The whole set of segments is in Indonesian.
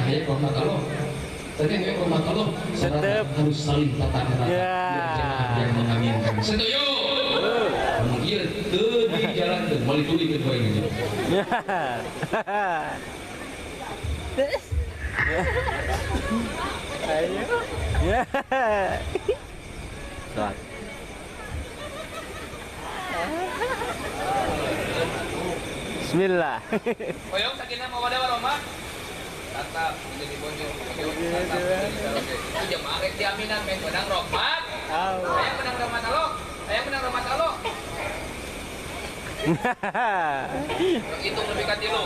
hayang rahmat Allah. Tapi hayang rahmat Allah harus saling tatap mata. Yang mengaminkan. Setuju. Kemudian di jalan tuh, balik dulu ke dua ini. Ayo. Ya. Saat. Bismillah. Koyong sakinah mawadah warahmah. Tatap menjadi bojong. Itu jemaah rek diaminan men menang rahmat. Saya menang rahmat Allah. Saya menang rahmat Allah. Hitung lebih kat tilu.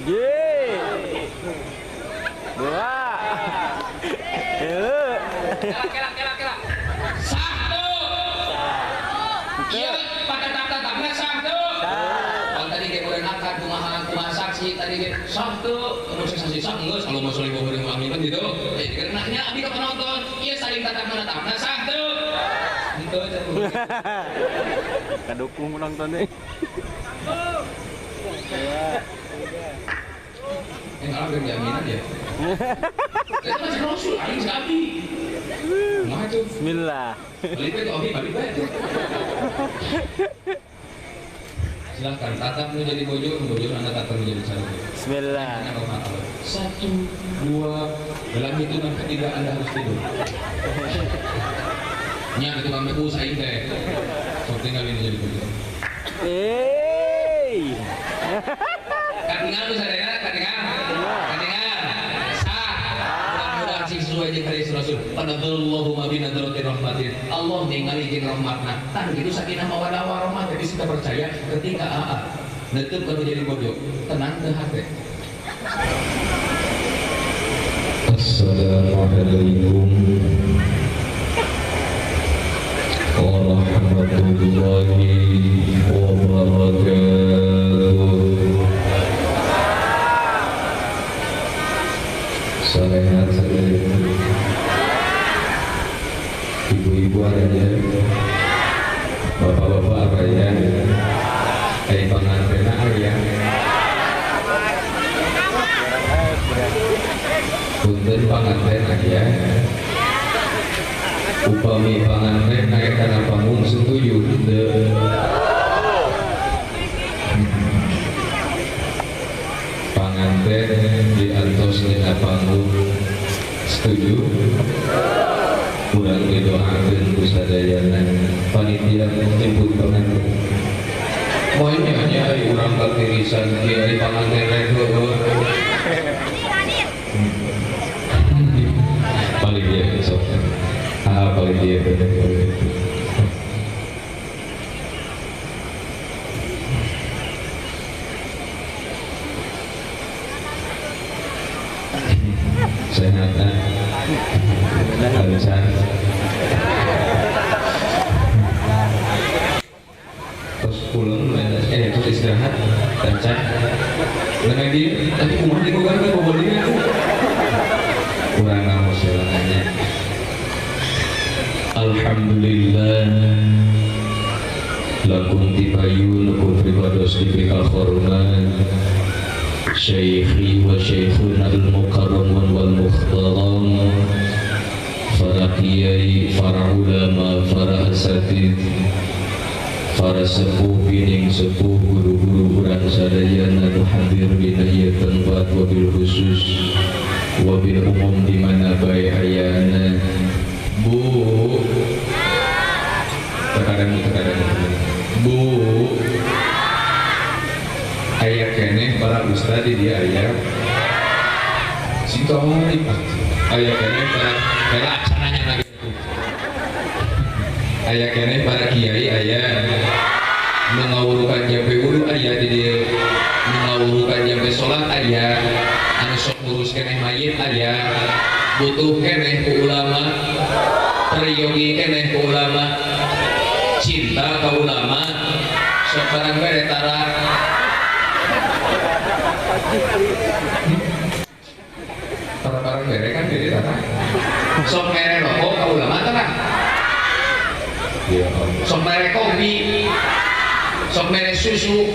Ye. Dua. Kela. Satu. Iya, pada tatap-tatapnya satu. Kalau tadi dia boleh nakal kumaha saksi tadi dia satu. Kamu saksi enggak selalu masuk lima orang mengaminkan gitu. Jadi karenanya abi ke penonton, iya saling tatap-tatapnya satu. Gitu aja. Kadukung penontonnya. Yang orang yang jaminan ya. Itu masih rasul, aing sabi. Nah itu. Bismillah. Balik itu abi, balik itu. Silahkan, tatap menjadi bojong, anda tatap menjadi satu. Bismillah. Satu, dua, dalam hitungan ketiga anda harus tidur. Nya itu kami usahain deh. Sok tinggal ini jadi bojong. Katingan tuh sadaya, katingan. Sah. Mudah-mudahan sing sesuai jeung hadis Rasul. Qadallahu bina daratir rahmatin. Allah ningali jeung rahmatna. Tah gitu sakinah mawaddah warahmah jadi kita percaya ketika neuteub kalau jadi bodoh, tenang teu hate. Assalamualaikum warahmatullahi wabarakatuh. Salam ibu-ibu adanya, bapak-bapak adanya, dari pengantin ayah, punten pengantin ayah, upami pengantin naik karena panggung setuju pengantin di antos dina panggung setuju kurang didoakan kusadayana panitia jemput pengantin poinnya hanya kurang ketirisan dia di pengantin rekor paling dia besok paling dia sehat halusan terus pulang terus istirahat baca dengan dia tapi kumah di kugan ke bobol dia kurang kamu silakannya. Alhamdulillah lakum tibayun kufri bados diberikan hormat Syekhi wa Syekhuna al-Mukarram wal Mukhtaram, para kiai, para ulama, para asatid, para sepuh bining sepuh guru-guru urang sadayana nu hadir dina ieu tempat wabil khusus wabil umum di mana bae ayana. Bu Bu ayah kene para ustad di dia ayah si kawari ayah kene para acaranya lagi ayah kene para kiai ayah mengawurukan jampe wudu ayah di dia mengawurukan jampe sholat ayah anu sok ngurus kene mayit ayah butuh kene ku ulama peryogi kene ku ulama cinta ke ulama sok barang bere tara barang bere kan jadi tara sok mere rokok ke ulama tara sok mere kopi sok mere susu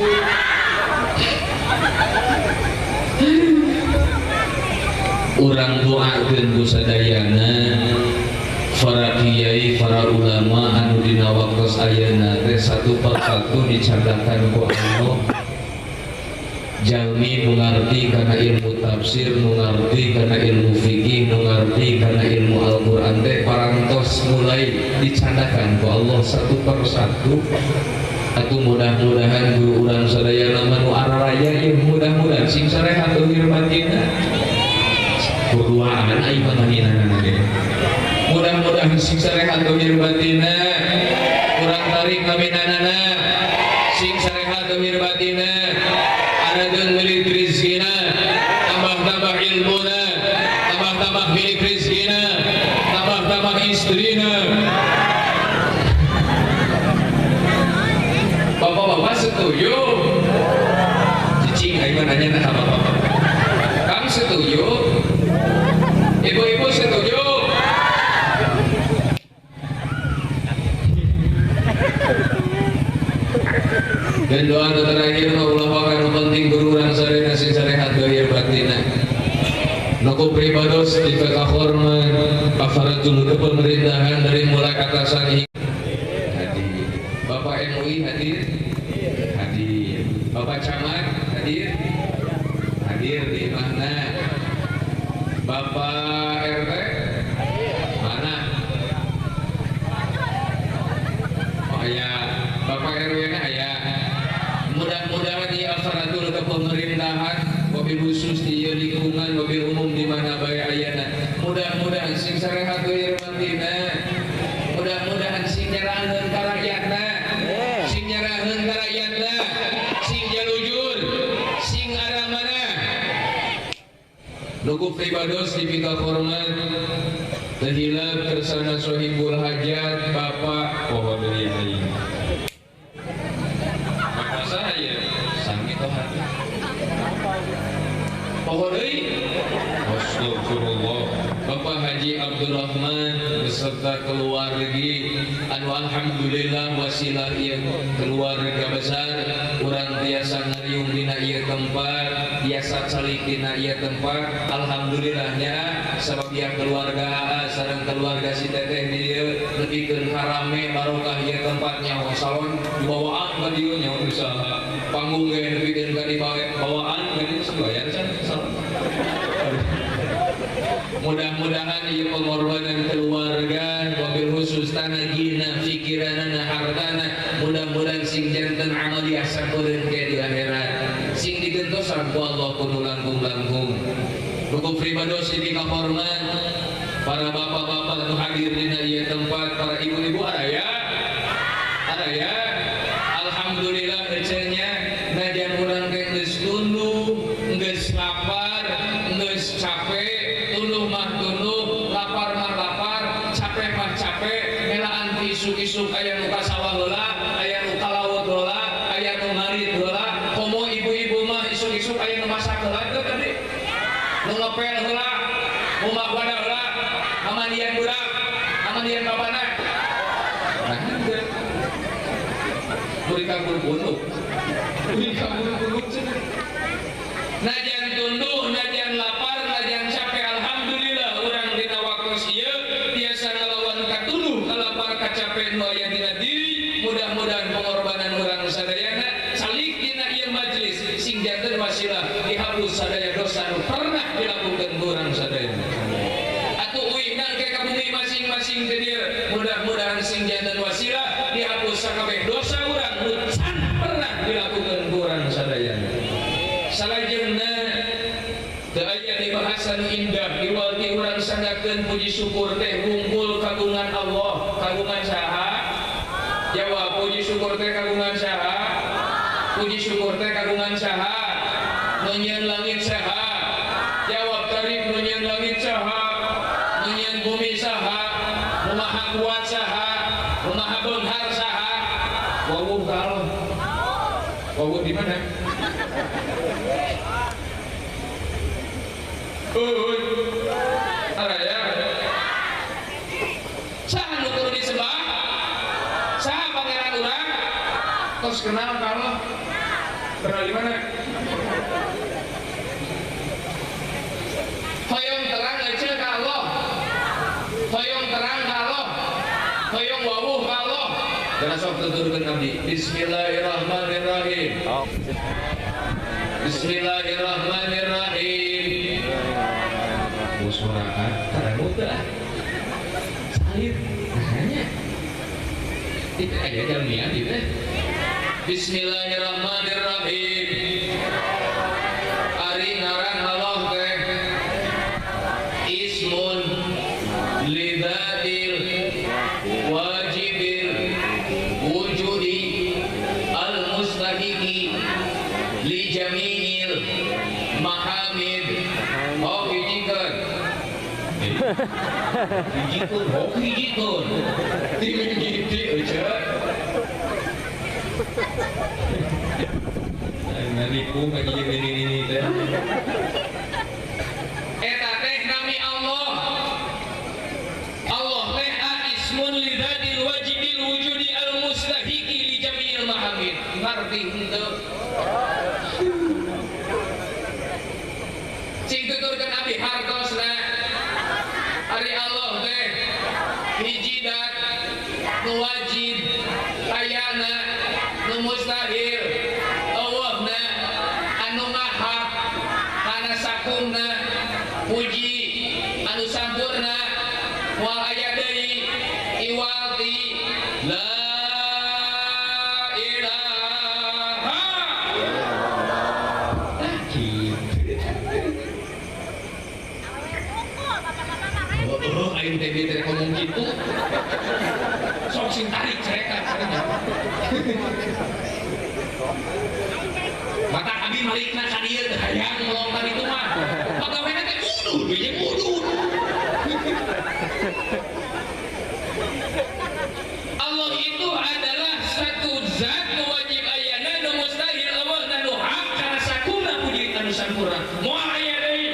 urang doakeun ku sadayana para kiai, para ulama anu dina waktos ayeuna teh satu persatu dicadakan ku Allah. Jalmi nu ngarti kana ilmu tafsir, nu ngarti kana ilmu fikih, nu ngarti kana ilmu Al-Qur'an teh parantos mulai dicandakan ku Allah satu persatu. Atuh mudah-mudahan guru urang sadayana manu araraya ieu mudah-mudahan sing sarehat lahir batinna. Kuduaan ai panganinana ge. Mudah-mudahan sing sarehat lahir batinna, urang tarik kaminanana sing sarehat lahir batinna. Anadeun milik rizkina, tambah-tambah ilmuna, tambah-tambah milik rizkina, tambah-tambah istrina. Bapak-bapak setuju? Cicing aing nanya nah bapak-bapak. Kang setuju? Ibu-ibu setuju? Dan doa terakhir Allah akan penting guru urang sarena sing sarehat lahir batinna. Nuku pribados di hormat aparatur pemerintahan dari mulai atasan hadir. Bapak MUI hadir? Hadir. Bapak Camat hadir? Hadir di mana? Bapak RT? Mana? Oh ya, Bapak RW nya ya. Mudah-mudahan di aparatur kepemerintahan, mobil khusus di lingkungan, mobil umum di mana bae ayana. Mudah-mudahan sing sarehat lahir batinna. Mudah-mudahan sing nyeraheun ka rakyatna, sing nyeraheun ka rakyatna, sing jalujur, sing aramana. Nuku pribados dipika hormat. Tehilap kersana sohibul hajat Bapak pohon dari aing. Astagfirullah. Bapak Haji Abdurrahman beserta keluarga anu alhamdulillah wasilah ieu keluarga besar urang tiasa ngariung dina ieu tempat, tiasa calik dina ieu tempat. Alhamdulillahnya sabab ieu keluarga sareng keluarga si teteh dieu lebihkeun karame barokah ieu tempat nyawa salon dibawaan ka dieu nyawa usaha. Panggung ge lebihkeun ka dibawaan geus bayar can salon. Mudah-mudahan ieu pengorbanan keluarga wabil khusus tanah gina pikiranana hartana mudah-mudahan sing janten amal diasakeun ke di akhirat sing digentosan ku Allah kudu langkung-langkung. Nuku pribados dipika hormat para bapak-bapak nu hadir dina ieu tempat, para ibu-ibu araya alhamdulillah ecenya najan urang teh geus tunduh, geus lapar, geus capek. Tunduh mah tunduh, lapar mah lapar, capek mah capek, melaan isuk-isuk aya nu ka sawah heula, aya nu ka laut heula, aya nu ngarit heula, komo ibu-ibu mah isuk-isuk aya nu masak heula teh tadi. Nu ngepel heula, umak wadah heula, amandian budak, amandian babana. Nah, teu. Beri ka guru-guru. Beri ka guru-guru cenah. Najan tunduh, najan lapar, najan capek, alhamdulillah urang dina waktos ieu biasa ngalawan katunduh, kalapar kacapean nu aya dina diri. Mudah-mudahan pengorbanan urang sadayana salik dina ieu majelis sing janten wasilah dihapus sadaya dosa nu pernah dilakukeun urang sadayana. Atuh uihna ke ka bumi masing-masing teh dieu. Mudah-mudahan sing janten wasilah dihapus sakabeh dosa urang nu can pernah dilakukeun urang sadayana. Salajengna teu aya di bahasan indah diwalti urang sangakeun puji syukur teh hungkul kagungan Allah. Kagungan saha? Jawab, puji syukur teh kagungan saha? Puji syukur teh kagungan saha? Nu nyieun langit saha? Jawab tarif, nu nyieun langit saha? Nu nyieun bumi saha? Nu maha kuat saha? Nu maha beunghar saha? Wawuh ka Allah. Wawuh di mana? Araya saha nu kudu disembah? Saha pangeran urang? Tos kenal ka Allah? Kenal di mana? Hoyong Karena sok tuturkeun abdi. Bismillahirrahmanirrahim. Oh. Bismillahirrahmanirrahim. Musurakan karena udah salib hanya itu aja jamiah gitu. Bismillahirrahmanirrahim. Ari ngaran Allah teh ismun lidzatil wajibil wujudi al mustahiqi li jami'il mahamid. Oh hijikeun hijikeun oh hijikeun tim giti eueuh ngariku ka ieu ini teh eta teh nami Allah. Allah teh ismun lidzatil wajibil wujudi al mustahiqi li jami'il mahamid. Ngarti henteu cing tuturkeun abdi hartosna ari Allah teh hiji dat nu wajib ayana nu mustahil Allahna anu ngahak kana sakumna puji anu sampurna wal aya deui iwalti la ilaha aing teh teh ngomong gitu sok sing tarik cerekan sareng mata abi malikna ka dieu teh hayang melonggar itu mah pagawena teh udud we jeung udud. Allah itu adalah satu zat wajib ayana nu mustahil Allah nu hak kana sakuna puji anu sampurna moal aya deui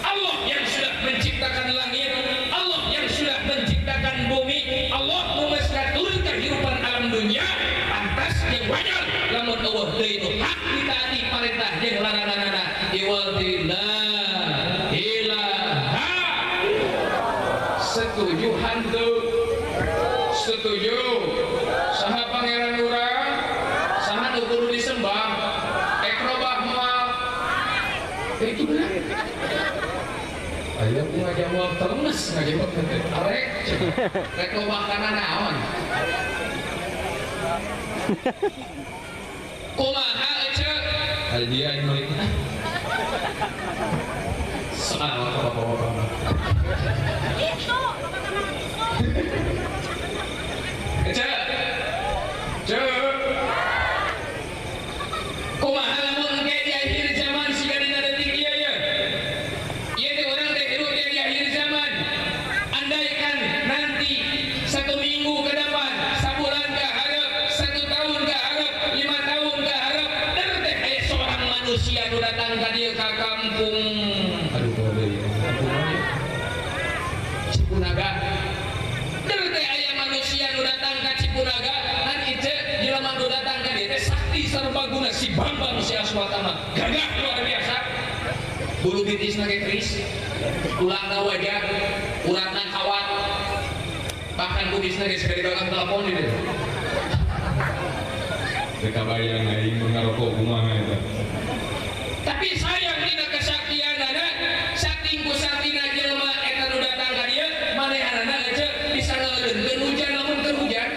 Allah yang sudah menciptakan langit, Allah yang sudah menciptakan bumi, Allah mengatur kehidupan alam dunia. Pantas jeung wajar lamun Allah deui nu hak ditaati parentah jeung laranganna iwalti la ilaha. Setuju hantu? Setuju. Saha pangeran urang? Saha nu kudu disembah? Ekrobah moal. Itu benar. Ayo ku ngajawab terus ngajawab arek rek lobah kana naon kumaha eceuk ari dia anu malik soal apa-apa itu eceuk cek kumaha lamun ke di akhir zaman siga dina detik ieu ye ieu teh urang teh hirup di akhir zaman andaikan nanti 1 minggu ke depan sabulan ke hareup 1 tahun ke hareup 5 tahun ke hareup der teh aya seorang manusia nu datang ka dieu ka kampung aduh deui kampung mana Cipunaga der teh aya manusia nu datang ka Cipunaga kan ieu jelema nu datang ka dieu teh sakti serbaguna si Bambang si Aswatama gagah luar biasa bulu bitisna ge keris tulangna wajah uratna kawat bahkan kumisna ge segede gagang telepon di dieu teu kabayang aing ngarokok kumaha eta tapi sayang dina kesaktianana saking ku saktina jelema eta nu datang ka dieu manehanana eceuk bisa ngeuleunkeun hujan lamun keur hujan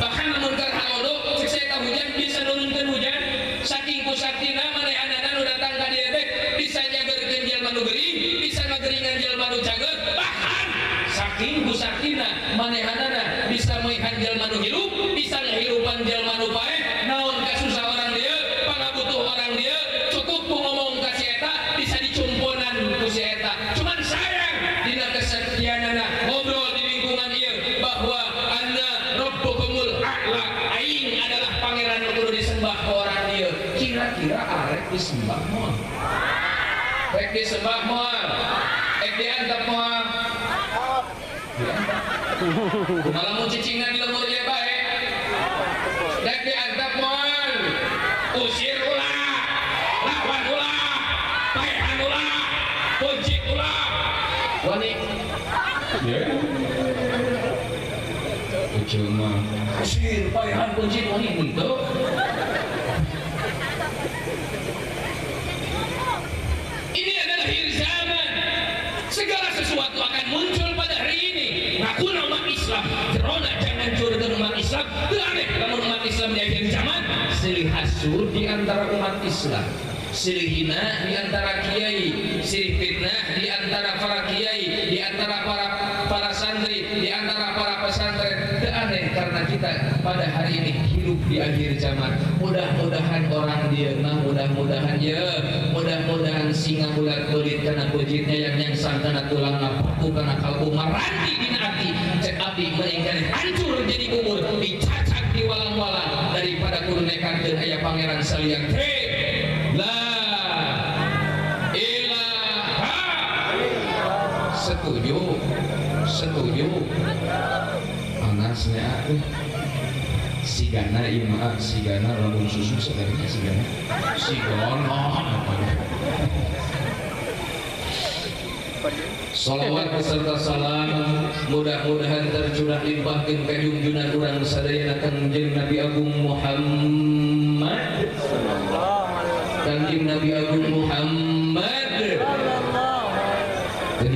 bahkan lamun keur halodo cek eta hujan bisa nurunkeun hujan saking ku saktina manehanana nu datang ka dieu teh bisa nyageurkeun jelema nu geuring bisa ngageringan jelema nu cageut bahkan saking ku saktina manehanana bisa meuihan jelema nu hirup bisa ngahirupan jelema nu paeh naon kasusah orang dieu pangabutuh orang dieu cukup ku ngomong ka si eta bisa dicumponan ku si eta cuman sayang dina kesaktianana ngobrol di lingkungan ieu bahwa anna rabbukumul a'la aing adalah pangeran nu kudu disembah ka orang dieu kira-kira arek disembah moal rek disembah moal rek diantep moal kumaha mun cicingna di lemur ge bae rek diantep moal usir ulah lawan ulah paehan ulah puncik ulah wani ya cuma sir payahan kunci wangi itu. Ini adalah akhir zaman. Segala sesuatu akan muncul pada hari ini. Ngaku umat Islam, jerona jangan curahkan umat Islam. Itu aneh, namun umat Islam di akhir zaman silih hasud di antara umat Islam, silih hina di antara kiai, silih fitnah di antara para kiai, di antara para santri, di antara para pesantren. Itu aneh karena kita pada hari ini hidup di akhir zaman. Mudah-mudahan orang dia, mudah-mudahan ya, mudah-mudahan singa bulat kulit karena pujitnya yang sangkana tulang napaku karena kalbu maranti dina hati cek abdi meingkari hancur jadi kubur dicacak di walang-walang daripada kudu nekankeun aya pangeran saliang la ilaha. Setuju panasnya sigana ima sigana lambung susu sebenarnya sigana Salawat beserta salam mudah-mudahan tercurah limpahkeun ka junjungan urang sadayana Kangjeng Nabi Agung Muhammad Kangjeng Nabi Agung Muhammad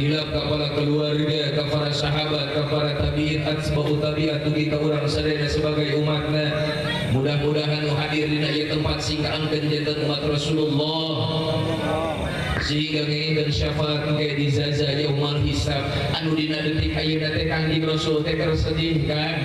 Hilap kepada keluarga, kepada sahabat, kepada tabi'in, atba'u tabi'at kita orang sadayana sebagai umatna. Mudah-mudahan hadir di ieu tempat sehingga angkeun janten umat Rasulullah. Sehingga ngeueun syafaat engke dizaza yaumul hisab. Anu dina detik ayeuna teh Kangjeng Rasul teh tersedih kan.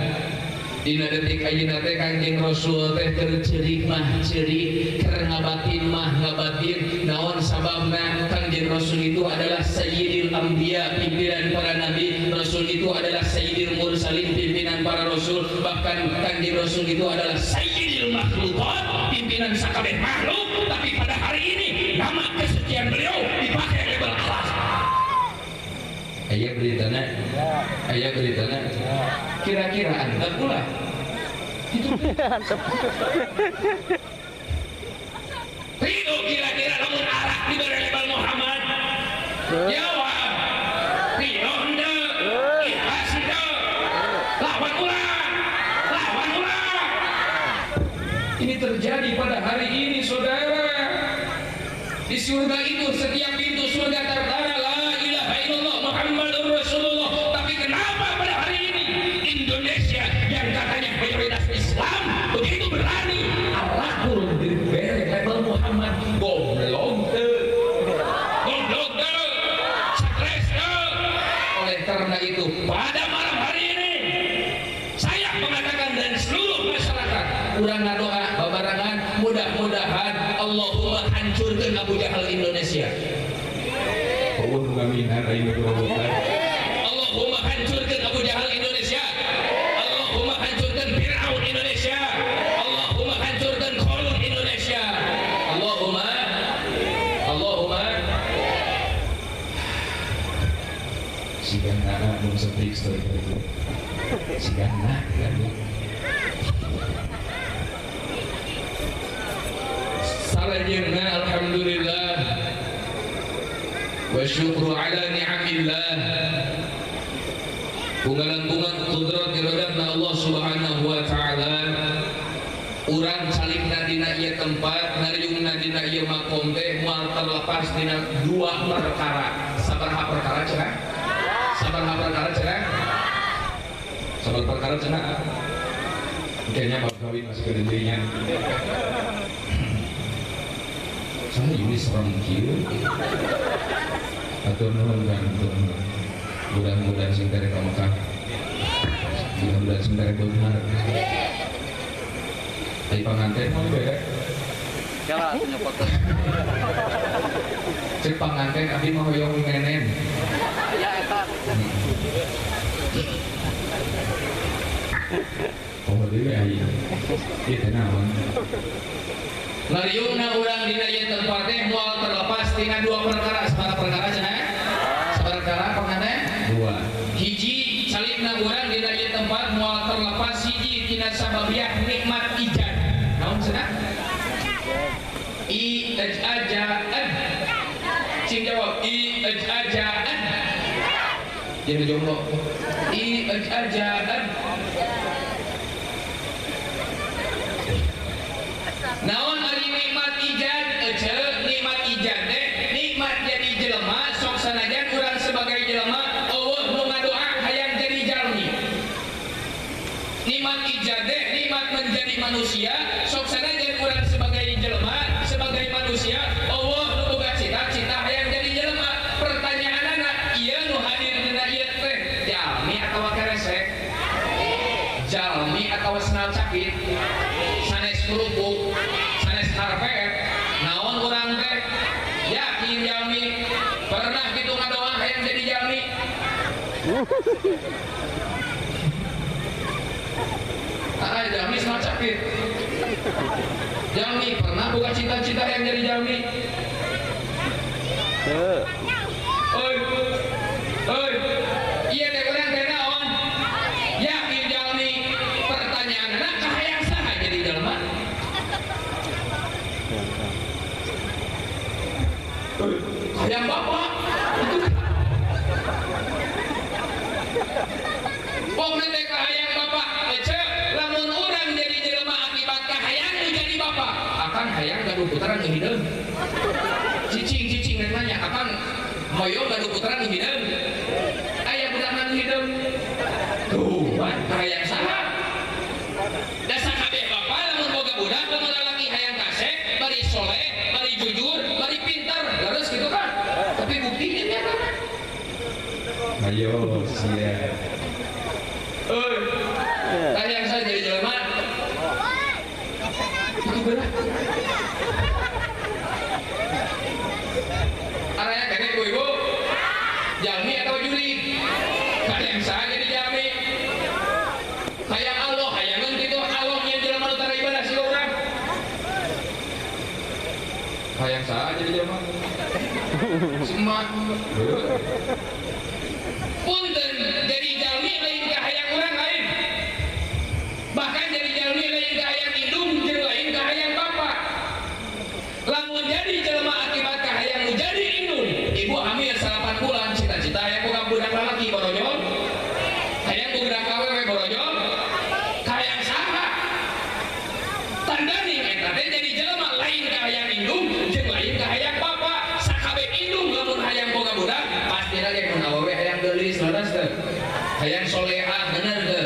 Dina detik ayeuna teh Kangjeng Rasul teh tercerik mah cerik, keur ngabatin mah ngabatin. Naon sababna? Kangjeng Rasul itu adalah sayyidil anbiya, pimpinan para nabi. Rasul itu adalah sayyidil mursalin, pimpinan para rasul. Bahkan Kangjeng Rasul itu adalah sayyidil makhluqat, pimpinan sakabeh makhluk. Tapi pada hari ini nama kesucian beliau dipakai label alas. Aya beritana kira-kira anda pula itu Ridho kira-kira namun arah di label Muhammad jawab Ridho anda ikhlas anda lawan ulah ini terjadi pada hari ini saudara. Di surga itu setiap pintu surga tertara la ilaha illallah Muhammadur Rasulullah. Tapi kenapa pada hari ini Indonesia yang katanya mayoritas Islam begitu berani alakul diberi label Muhammad goblok stres. Oleh karena itu pada malam hari ini saya mengatakan dan seluruh masyarakat urang ngadoa babarangan mudah-mudahan Allahumma hancurkan Abu Jahal Indonesia. Allahumma hancurkan Abu Jahal Indonesia. Allahumma hancurkan Fir'aun Indonesia. Allahumma hancurkan Qarun Indonesia. Allahumma sigana mun sepik story itu. Sigana kan. Salajirna alhamdulillah wa syukru ala ni'amillah. Bungalan-bungan kudrat iradatna Allah subhanahu wa ta'ala. Urang salikna dina ieu tempat nariungna dina ieu makom teh moal terlepas dina dua perkara. Sabaraha perkara cenah? Sabar perkara cenah? Kayaknya bab kawin masih kedendirinya. Saya ini serem kieu. Atur nuhun ganteng. Mudah-mudahan sing dari ka Mekah. Mudah-mudahan sing dari benar. Ai panganten mah beda. Kala atunya foto. Cek panganten abdi mah hoyong nenen. Ya eta. Oh deui aya. Ieu teh naon? Ngariungna urang dina ieu tempat teh moal terlepas tina dua perkara. Sabaraha perkara cenah? Sabaraha perkara panganten? Dua. Hiji salibna urang dina ieu tempat moal terlepas hiji tina sababiah nikmat ijab. Naon cenah? Ijajaan. Cing jawab ijajaan. Jadi jomblo. Ijajaan. manusia sok sanajan urang sebagai jelema sebagai manusia Allah nu boga cita-cita hayang jadi jelema pertanyaanna ieu nu hadir dina ieu teh jalmi atawa keresek jalmi atawa senal sakit sanes kerupuk sanes harpet naon urang teh yakin jalmi pernah gitu ngadoa hayang jadi jalmi jalmi senal sakit jalmi pernah buka cita-cita yang jadi jalmi oi iya teh urang teh naon yakin jalmi pertanyaanna kahayang saha jadi jelema hayang bapak pokoknya teh kahayang bapak ece lamun urang jadi jelema akibat kahayang jadi bapak akan hayang gaduh putaran di hideung cicing rek nanya akan hoyong gaduh putaran di hideung aya budakna di hideung tuh kahayang saha da sakabeh bapak lamun boga budak lamun lalaki hayang kaseh bari soleh bari jujur bari pintar terus gitu kan tapi buktinya nyata ayo sia hayang saja jadi jelema itu berat araya kene ku ibu jalmi atau juri hayang saja jadi jalmi hayang Allah hayangan gitu Allah yang jelema nu tara ibadah si urang hayang saja jadi jelema semat punten jadi jalmi lain ka hayang urang lain bahkan jadi jalmi lain ka hayang indung jeung lain ka hayang bapak lamun jadi jelema akibat ka hayang nu jadi indung ibu hamil 8 bulan cita-cita hayang boga budak lalaki borojol hayang budak awewe borojol hayang saha tandani eta teh jadi jelema lain ka hayang indung jeung lain ka hayang bapak sakabeh indung lamun hayang boga budak pasti lagi mun awewe hayang geulis leres teh hayang solehah bener teh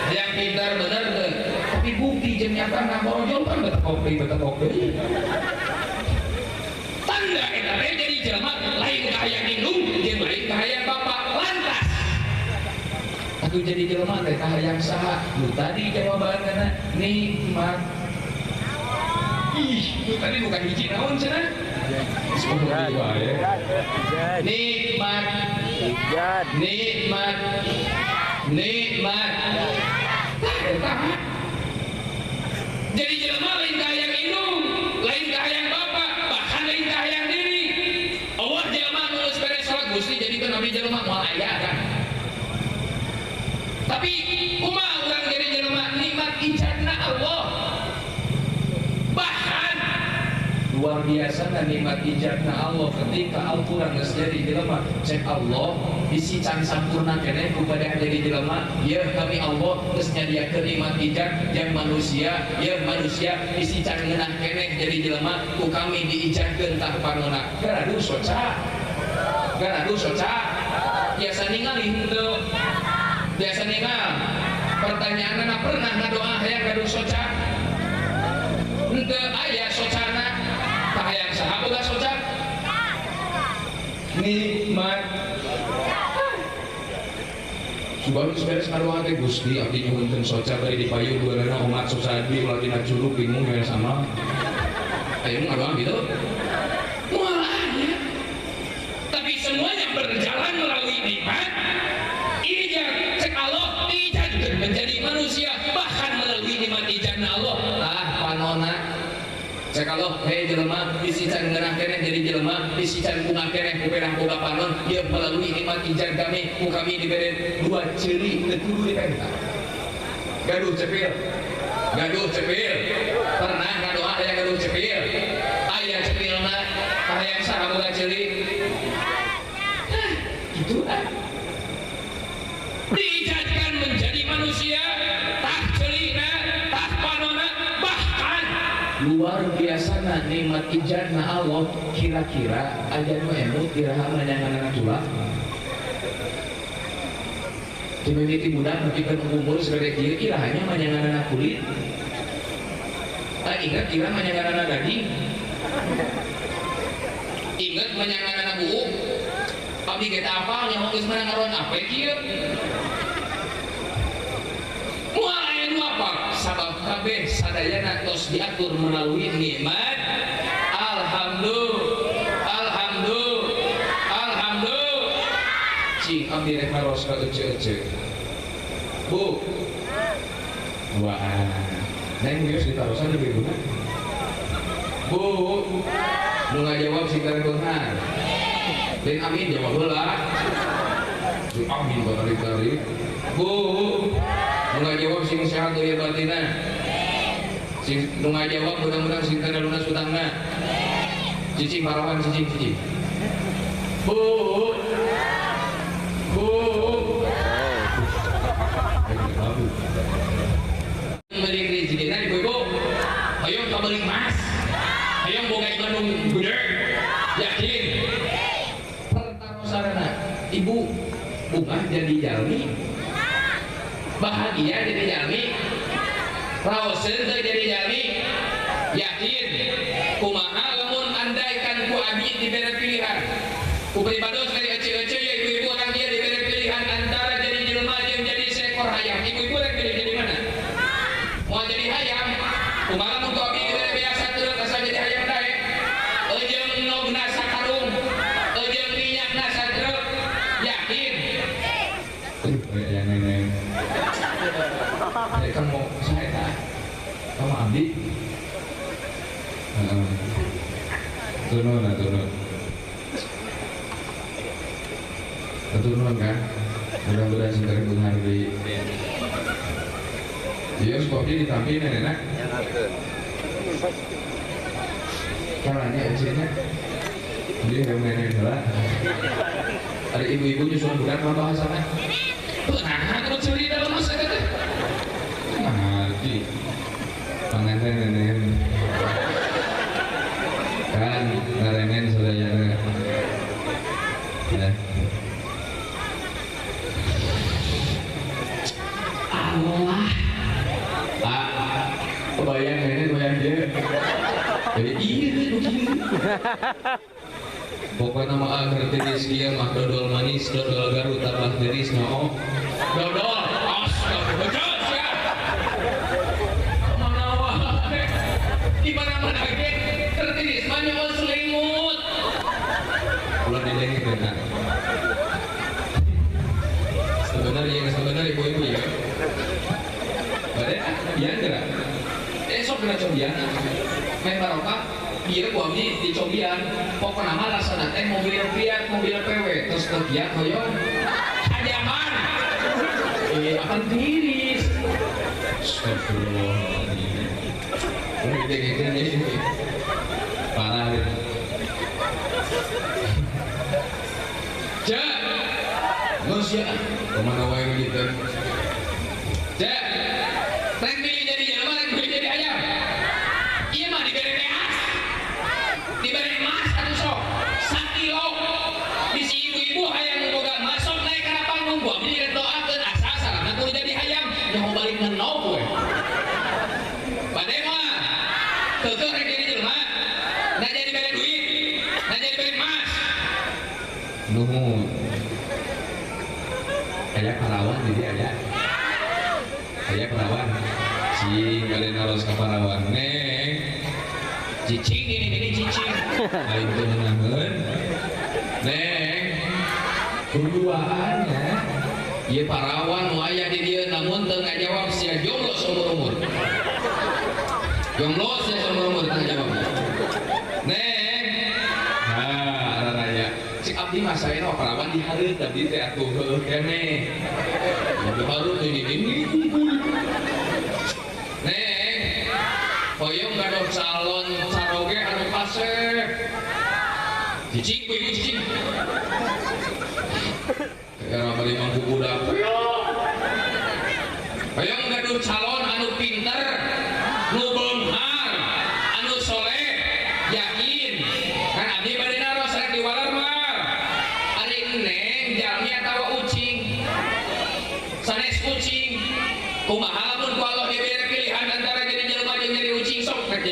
hayang pintar bener teh tapi bukti jeung nyatana borojol kan betekok deui tanda eta teh jadi jelema lain ka hayang indung jeung lain ka hayang bapak lantas atuh jadi jelema teh ka hayang saha nu tadi jawabanna nikmat ih tadi bukan hiji naon cenah nikmat jadi jelema lain ka hayang indung lain ka hayang bapak bahkan lain ka hayang diri Allah jelema nu geus beres salat Gusti jadikeun abdi jelema moal aya kan tapi kumaha urang jadi jelema nikmat ijazna Allah bahkan luar biasa dan nikmat ijazna Allah ketika Al-Quran geus jadi jelema cek Allah bisi can sampurna keneh kepada jadi jelema ya kami Allah geus nyadiakeun nikmat ijaz jeung manusia ya manusia bisi can ngeunah keneh jadi jelema ku kami diijazkeun tah panonna garadu soca biasa ningali henteu biasa ningali pertanyaanna pernah ngadoa hayang gaduh soca henteu aya socana hayang saha boga soca nikmat Subhanallah beres ngadoa teh Gusti abdi nyuhunkeun soca bari dipayu duareuna umat susadi ulah dina juluk bingung we sama aya ngadoa gitu moal aya tapi semuanya berjalan melalui nikmat ijaz cek Allah diijazkeun menjadi manusia bahkan melalui nikmat ijazna Allah panonna cek Allah hei jelema bisi can ngeunah keneh jadi jelema bisi can bunga keneh kuperah boga panon dia melalui nikmat ijaz kami ku kami diberi 2 ceuli teu kudu dipenta gaduh cepil pernah ngadoa aya gaduh cepil aya cepilna hayang saha boga ceuli itu diijazkan menjadi manusia tah ceulina tah panonna bahkan luar biasa nikmat ijazna Allah kira-kira aya nu emut iraha nanyangan tulang dimimiti budak nepikeun umur sebagai kieu irahanya manyangan kulit ingat kira manyanganana daging. Ingat manyanganana buuk. Abdi kita apa yang geus menang ngaron apa kieu? Moal aya nu apa? Sabab kabeh sadayana tos diatur melalui nikmat. Alhamdulillah. Cing abdi rek maros ka ece-ece. Bu. Wah. Neng geus ditarosan di rumah. Bu. Nu ngajawab si karekungan. Dan amin jawab heula. Si amin balik-balik. Bu. Nu ngajawab sing sehat ya batina. Sing nu ngajawab mudah-mudahan sing kana lunas utangna. Cicing parawan cicing. Bu. Balik rezeki na ibu-ibu. Hayong kabalik mas. Hayong boga Bandung gede. Yakin. Pertarosarana ibu bunga jadi jalmi. Bahagia jadi jalmi. Raoseun teh jadi jalmi. Yakin. Kumaha lamun andaikan ku abdi diberi pilihan. Ku pribados kali ece-ece ya ibu-ibu orang dia diberi pilihan antara jadi jelema jeung jadi seekor hayam. Ibu-ibu rek pilih jadi mana? Mau jadi hayam, kumaha mun ku abdi diberi biasa teu asal jadi hayam dae. Ejeung nogna sakarung, ejeung minyakna sadreuk. Yakin? Ya neng. Kamu mau saya tak? Kamu abdi? Turun kan? Mudah-mudahan sintari menghargai. Iya, sebabnya ditampilin enak. Caranya ecenya, dia yang nenek lah. Ada ibu-ibu nyusul bukan apa bahasanya? Nah, terus curi dalam masa kata. Ngerti. Pengantin nenek. Kan ngarengen saudara. Ya. Allah. Bayang nenek bayang dia. Jadi iya begini. Pokoknya nama akhir tiris dia mah dodol manis, dodol Garut tambah tiris no. Dodol, astaga, ya. Mana wah? Di mana-mana ge tertiris mah nyawa selimut. Ulah dilengit benar. Sebenarnya ibu-ibu ya. Bare iya enggak? Esok kena cobian. Main barokah iya ku abdi di cobian. Pokokna mah rasana teh mobil Fiat, mobil PW terus cobian hoyong hajaman. Akan tiris. Astagfirullahaladzim. Ini gede-gede ini. Parah ini. Jak. Ngus ya. Kemana wae gitu. Jak. Rek pilih jadi jelema, rek pilih jadi ayam. Iya mah diberi beas. Diberi emas atuh sok. Sakilo. Di si ibu-ibu hayang boga masuk naik kana panggung gua abdi rek doakeun asa sarana kudu jadi hayam. Nyaho balik ngeunau we. Bade mah. Teu rek jadi jelema. Na jadi bere duit. Na jadi bere emas. Nuhun. Aya parawan jadi aya. Aya parawan. Si kalian harus ke parawan. Neng. Cicing ini cicing. Aing teu ngeunangeun. Neng. Keduaannya ieu parawan nu aya di dieu namun teu ngajawab sia jomblo seumur umur. Jomblo sia seumur umur teu ngajawab. Neng. Nah, raya. Cik abdi mah saena parawan di hareup abdi teh atuh heueuh keneh. Jadi baru ini. Neng, hoyong gaduh calon caroge anu kasep. Cicing, ibu cicing. Era bari mangku budak. Hoyong gaduh calon anu pinter, nu beunghar, anu soleh, yakin. Kan abdi bade naros rek diwalar mah. Ari neng jalmi atawa ucing. Sanes ucing. Kumaha lamun ku Allah diberi pilihan antara jadi jelema jeung jadi ucing sok rek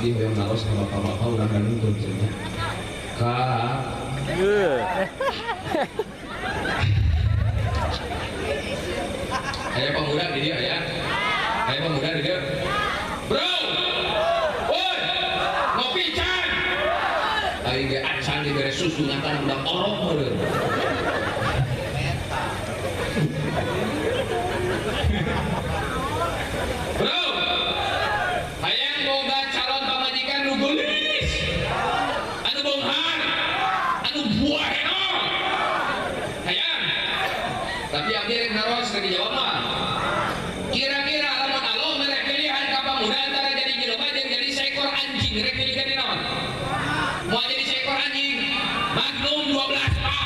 abdi hoyong naros ka bapak-bapak urang nuntun cenah. Ka aya pemuda di dia ya. Aya pemuda di dia. Bro. Woi. Ngopi can. Ari ge acan dibere susu ngatan udah orok meureun. Bro. Hayang boga calon pamajikan nu geulis. Anu bonghar. Anu buahena. Hayang. Tapi abdi rek naros ke dijawab mah. Kira-kira lamun Allah merek pilihan ka pamuda antara jadi jelema jeung jadi seekor anjing rek pilihan di naon? Mau jadi seekor anjing Magnum 12 pak.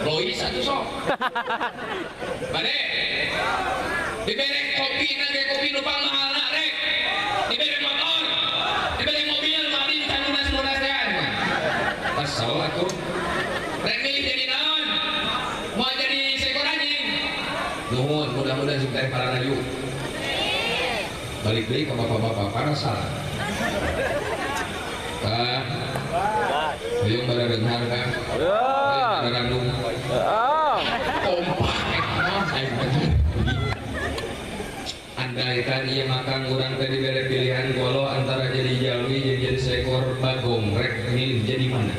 Lois atuh sok. Bade. Dibere kopi nage kopi nu pamahalna rek. Dibere motor. Dibere mobil mari dicanunas-nunas teh. Asal atuh. Rek milih jadi naon? Mau jadi seekor anjing. Nuhun, mudah-mudahan sing teh para rayu. Balik deui ka bapak-bapak parasa. Kah? Hoyong barareunghar kah? Hoyong bararandung. Kompak andaikan ieu makang urang teh dibere pilihan golo antara jadi jalmi jeung jadi seekor bagong, rek milih jadi mana?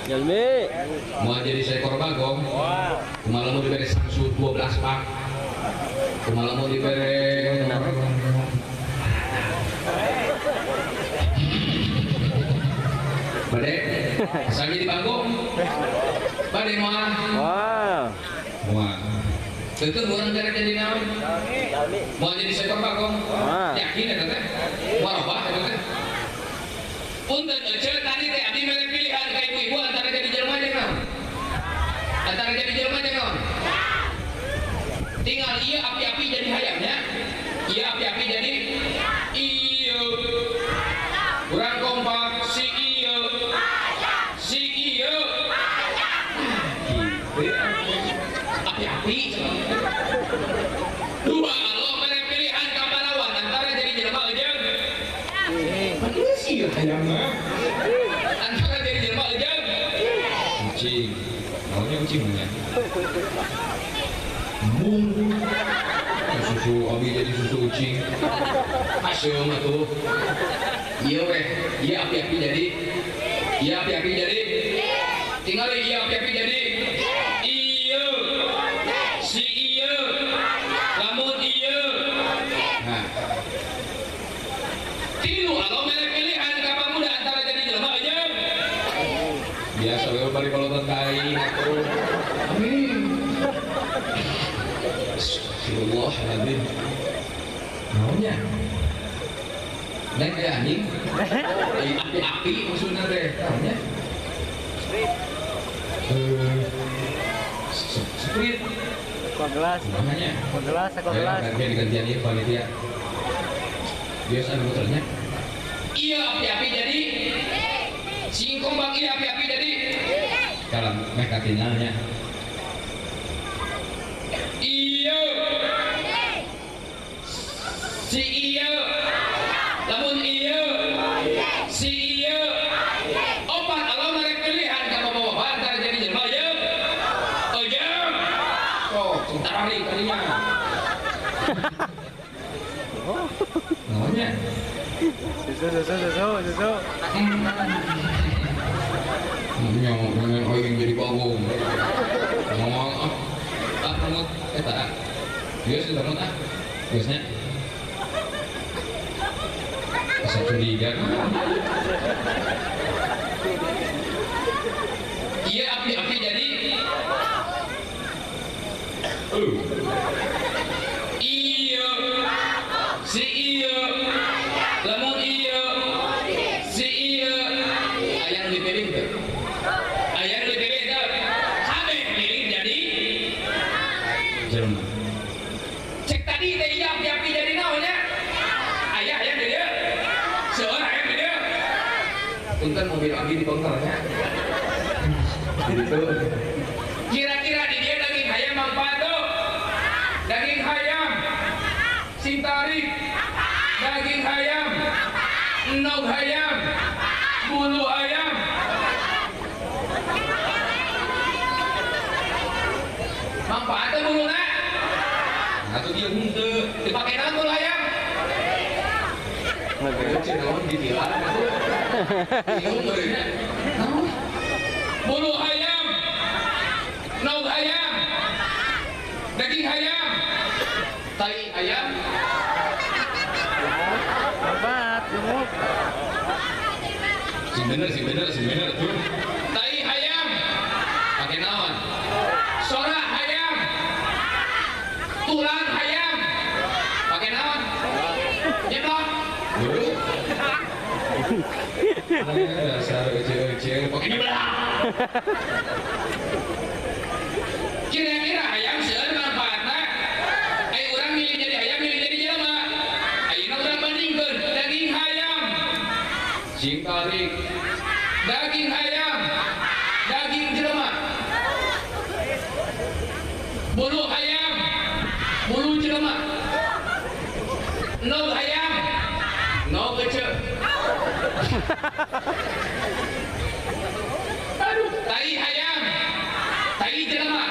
Jalmi. Mau jadi seekor bagong? Kumaha mau dibere Samsu 12 pak? Kumaha mau dibere Bade, asal jadi bagong. Bade moal. Wah. Moal. Tentu orang cara jadi naon? Mau jadi seekor bagong? Yakin eta teh? Warobah eta teh? Punten eceul tadi teh abdi mere pilihan ka ibu-ibu antara jadi jelema jeung naon? Antara jadi jelema jeung naon? Tinggal ieu api-api jadi hayamnya. Ieu api-api jadi ieu. Urang kompak si ieu. Si ieu. Api-api. Dua Allah mere pilihan ka palawan antara jadi jelema jeung manusia hayamna. Antara jadi jelema jeung kucing. Maunya kucing nya. Susu abi jadi susu kucing. Asyeum atuh. Ieu weh, ieu api-api jadi. Ieu api-api jadi. Tinggal ieu api-api jadi. Ieu. Si ieu. Lamun ieu. Nah. Tilu Allah mere pilihan ka pamuda antara jadi jelema jeung biasa we bari balotot kain atuh. Amin. Astagfirullahaladzim. Naonnya? Naik kayak anjing? Api-api maksudnya teh. Naonnya? Sprint. Kok gelas? Namanya? Kok gelas? Kok gelas? Gantian digantian panitia. Biasa muternya. Iya api-api jadi. Singkong bang iya api-api jadi. Kalau meh katinanya. Iya. Si iya. Lamun iya. Si iya. Opat Allah merek pilihan ka bapak-bapak antara jadi jelema jeung jeung. Oh, cintarari kalinya. Namanya? Susu. Yang yang jadi bagong. Ngomong ngemut eta. Biasa ngemut biasanya. Bisa curiga. Iya api-api jadi. Iya. Si iya. Lamun iya. Si iya. Ayang dipilih tuh. Ayang dipilih tuh. Kabeh pilih jadi jelema. Cek tadi teh iya api-api jadi naonnya? Ayah di dia. Seorang ayah di dia. Punten mobil abi di bengkelnya. Gitu. Kira-kira di dia daging hayam Mang Pado. Daging hayam. Sing tarik. Daging hayam. manfaatnya buluna atau dia henteu dipakai naon bulu hayam naon ditilan bulu hayam nauk hayam daging hayam tai ayam Obat, lumut. sing bener tuh tai hayam pakai naon sora hayam tulang hayam pakai naon nyeblok dasar ece pakai nyeblok kira-kira hayam seueur manfaatna ai urang milih jadi hayam milih jadi jelema ayeuna urang bandingkeun daging hayam sing tarik daging hayam daging jelema bulu hayam bulu jelema nog hayam nog kece aduh tai hayam tai jelema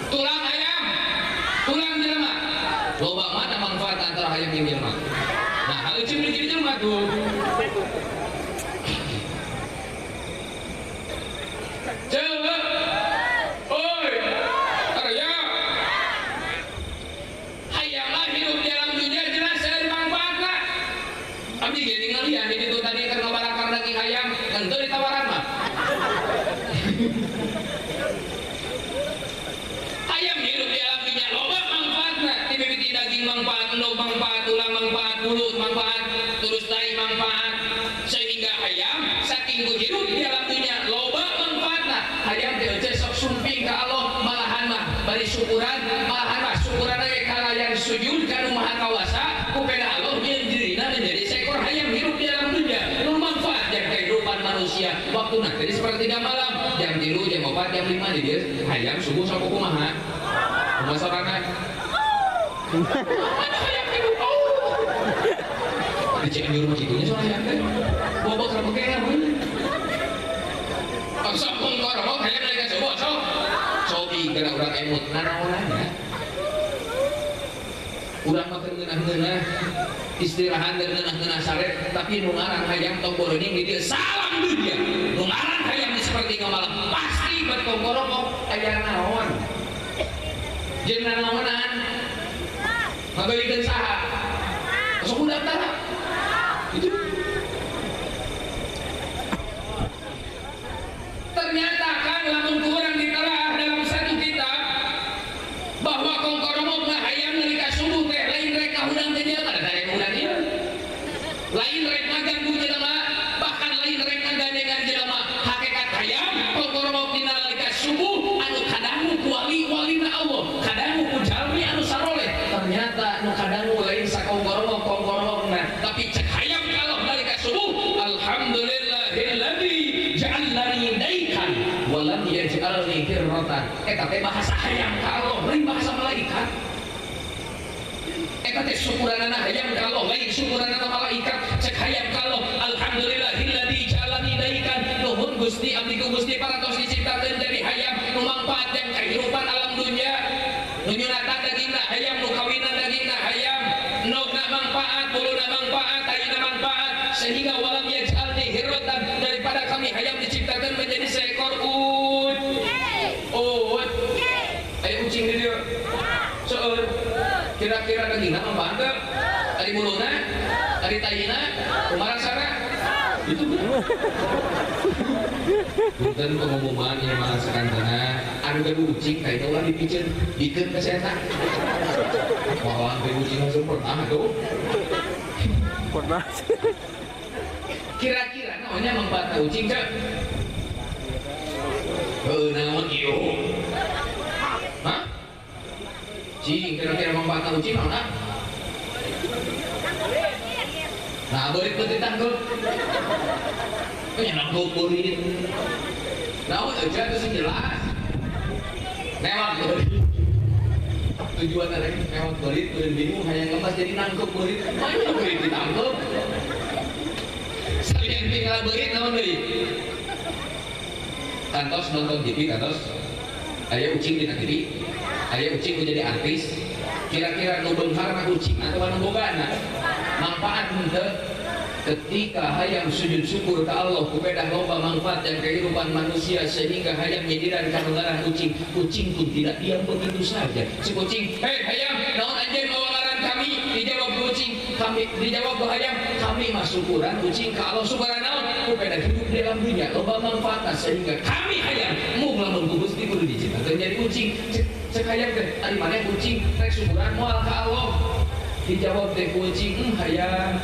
tulang ayam tulang jelema loba mana manfaat antara hayam jeung jelema nah hal itu jadi jelema tuh coba oi karya hayam lah hidup di alam dunia jelas ada manfaatna abdi ge ningali di itu tadi kan ngabarakan daging hayam henteu ditawaran mah ayam hidup di alam dunia loba manfaatna timimiti daging manfaat endog manfaat tulang manfaat bulu manfaat tulus tai manfaat sehingga ayam saking hidup di alam dunia loba manfaatna ayam teh sok sumping ka Allah malahan mah bari syukuran malahan mah syukuran ge kana yang sujud ka Nu Maha Kawasa kupeda Allah jeung dirina menjadi seekor ayam hidup di alam dunia nu manfaat yang kehidupan manusia waktu nanti seperti jam malam jam 3 jam 4 jam 5 di dia hayam subuh sok kumaha kumaha sorangan mana hayam hidup dicek di rumah kitunya soal hayam teh bobot sama kaya bener sok kongkorok hayam lagi ka subuh sok sobi gara urang emut nanaonana urang mah ngeunah-ngeunah istirahat dan ngeunah-ngeunah saret tapi nu ngaran hayam tongkoroning di dieu salam dunia nu ngaran hayam seperti ngamalang pasti bet tongkorok aya naon jeung nanaonan ngageuikeun saha sok udah tara itu ternyata kan lamun kurang ditelaah dalam satu kitab bahwa kongkoromok mah hayam nalika subuh teh lain rek kahudang teh jelema da yang udang ieu lain rek ngaganggu jelema bahkan lain rek ngagandengan jelema hakikat hayam kongkoromok dina nalika subuh anu kadangu ku wali-walina Allah kadangu ku jalmi anu saroleh ternyata nu kadangu lain sakongkoromok-kongkoromokna tapi cek hayam kalau nalika subuh alhamdulillahilladzi ja'alani daikan walam yaj'alni hirratan eta teh bahasa hayam ka Allah lain bahasa malaikat eta teh syukuranana hayam ka Allah lain syukuranana malaikat cek hayam ka Allah alhamdulillahilladzi ja'alani daikan nuhun Gusti abdi ku Gusti parantos diciptakeun jadi hayam nu manfaat yang kehidupan alam dunia nu nyunata dagingna hayam nu kawinan dagingna hayam nogna manfaat buluna manfaat taina manfaat sehingga walam yaj'alni hirratan daripada kami hayam diciptakan menjadi seekor ut aya kucing di dieu seueur kira-kira dagingna manfaat teu ari buluna ari taina kumaha rasana itu punten pengumuman yang merasakan tanah anu gaduh kucing ka itu ulah dipikeun dikeun ka eta wawan ke kucing langsung pernah tuh Pernah. kira-kira namanya manfaat kucing cek naon ieu hah cing kira-kira manfaat kucing naon nah beurit-beurit tangkep nyanangkep beurit naon aja itu sih jelas lewat beurit tujuan ada lewat beurit beurit bingung hayang ngepas jadi nangkep beurit mana beurit ditangkep sekalian tinggal beurit naon deui kantos nonton TV kantos aya ucing di TV aya ucing jadi artis kira-kira nu beunghar mah ucing atau nu bogana manfaat henteu ketika hayang sujud syukur ke Allah kepada loba manfaat dan kehidupan manusia sehingga hayang nyediran kanugaran kucing pun tidak diam begitu saja si kucing hayang naon anjeun mawangaran kami dijawab kucing kami dijawab hayang kami mah syukuran kucing ke Allah syukuran naon kepada hidup dalam dunia loba manfaat sehingga kami hayang mung lamun ku Gusti kudu diciptakeun jadi kucing cek hayang teh ari maneh kucing rek syukuran moal ka Allah dijawab teh kucing hayang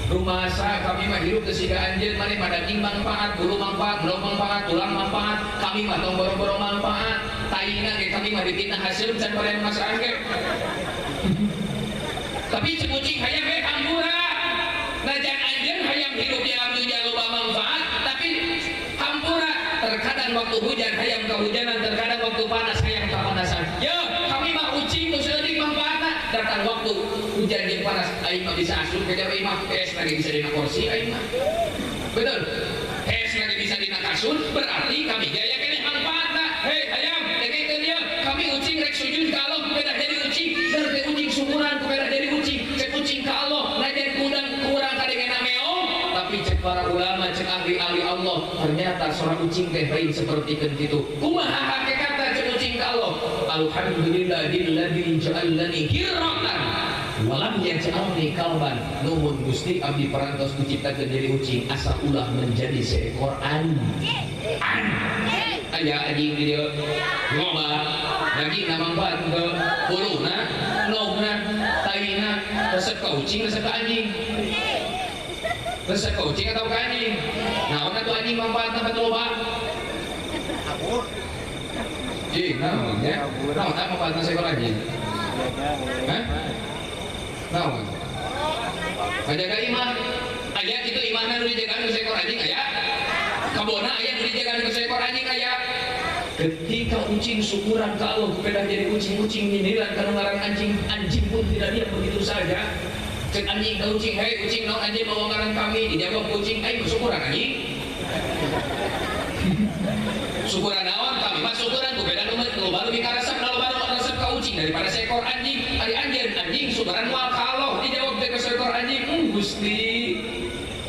rumah saya kami mah hidup kesiga anjir mana daging manfaat, bulu manfaat, belum manfaat, tulang manfaat kami mah tong boro-boro manfaat taina ge kami mah dipitnah hasil can bareng mas angge tapi cemucing hayang hampura najan anjir hayang hidup di alam dunia loba manfaat tapi hampura terkadang waktu hujan hayang kehujanan terkadang waktu panas hayang kepanasan yo kami mah ucing nu seueutik manfaatna datang waktu hujan jeung panas aing mah bisa asup ke jawa imah es lagi bisa dina kursi aing mah betul es lagi bisa dina kasur berarti kami gaya keneh manfaatna hei hayam dekekeun ieu kami ucing rek sujud ka Allah beda jadi ucing berarti ucing syukuran beda jadi ucing cek ucing ka Allah najan kurang kadengena meong tapi cek para ulama cek ahli-ahli Allah ternyata seorang ucing teh lain seperti kitu kumaha hakikatna cek ucing ka Allah alhamdulillahilladzi ja'alani hirratan walam yaj'alni kalban nuhun Gusti abdi parantos kuciptakeun diri ucing asa ulah menjadi seekor anjing aya anjing di dieu loba daging manfaat ke buluna nogna taina resep ka ucing resep ka anjing resep ka ucing atau ka anjing naon atuh anjing manfaatna betul loba naon ya naon manfaatna seekor anjing hah naon ngajaga imah aya kitu imahna nu dijagaan ku seekor anjing aya kabona aya nu dijagaan ku seekor anjing aya ketika ucing syukuran ka Allah kepada jadi ucing nyindiran kana ngaran anjing pun tidak diam begitu saja cek anjing ka ucing hei ucing naon anjing bawa ngaran kami dijawab kucing aing syukuran anjing syukuran naon kami mah syukuran kepada nu baru mikaresep loba resep ka ucing daripada seekor anjing ari anjing syukuran moal ka Allah dijawab teh ka seekor anjing Gusti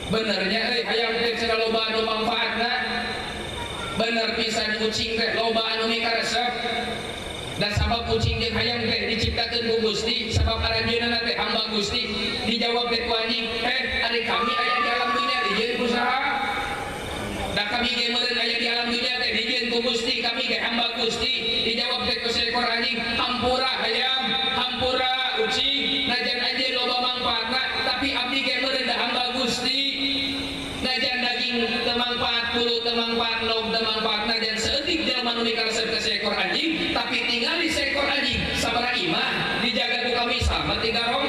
benernya hayang teh cenah loba anu manfaatna bener pisan kucing teh loba anu mikaresep dan sabab kucing jeung hayang teh diciptakeun ku Gusti sabab aranjeunna teh hamba Gusti dijawab teh ku anjing ari kami aya di alam dunia dijieun ku saha da kami ge meureun aya di alam dunia teh dijieun ku Gusti kami ge hamba Gusti dijawab teh ku seekor anjing hampura hayam hampura ucing najan anjeun loba manfaatna tapi abdi ge meureun da hamba Gusti najan daging teu manfaat bulu teu manfaat nog teu manfaat najan seutik jelema nu mikaresep ka seekor anjing tapi tinggal di seekor anjing sabaraha imah dijaga ku kami selamat di garong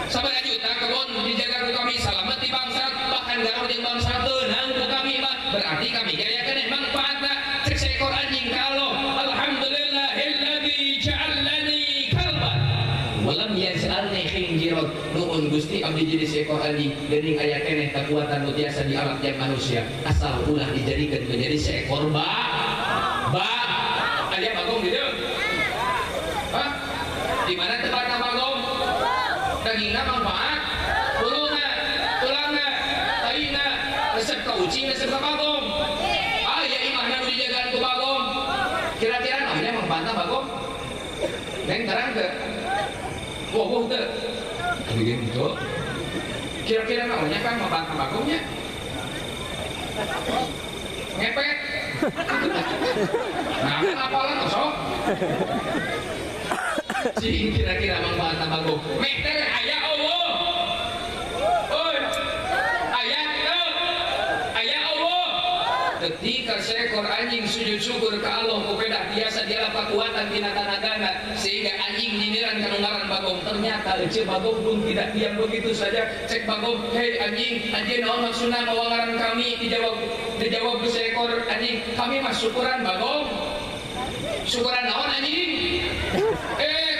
sabaraha juta kebon dijaga ku kami selamat di bangsat bahkan garong jeung bangsat teunang ku kami mah berarti kami gaya keneh manfaatna cek seekor anjing ka Allah alhamdulillahilladzi ja'alani kalban walam yaj'alni khinjiran nuhun Gusti abdi jadi seekor anjing geuning aya keneh kekuatan nu tiasa di alam jam manusia asal ulah dijadikeun menjadi seekor ba aya bagong di dieu hah di mana tempatna bagong dagingna manfaat buluna tulangna taina resep ka ucing resep ka bagong aya imahna nu dijagaan ku bagong kira-kira namanya manfaatna bagong neng terang teu woh teu gitu kira-kira namanya kan manfaatna bagongnya ngepet nah kan apalan kosong sih kira-kira manfaatna bagong meter aya Allah oi aya Allah ketika seekor anjing sujud syukur ke Allah kepada biasa dialah kekuatan tina tanah sehingga anjing nyindiran kana ngaran bagong ternyata ece bagong pun tidak diam begitu saja cek bagong hei anjing naon maksudna bawa ngaran kami dijawab ku seekor anjing kami mah syukuran bagong syukuran naon anjing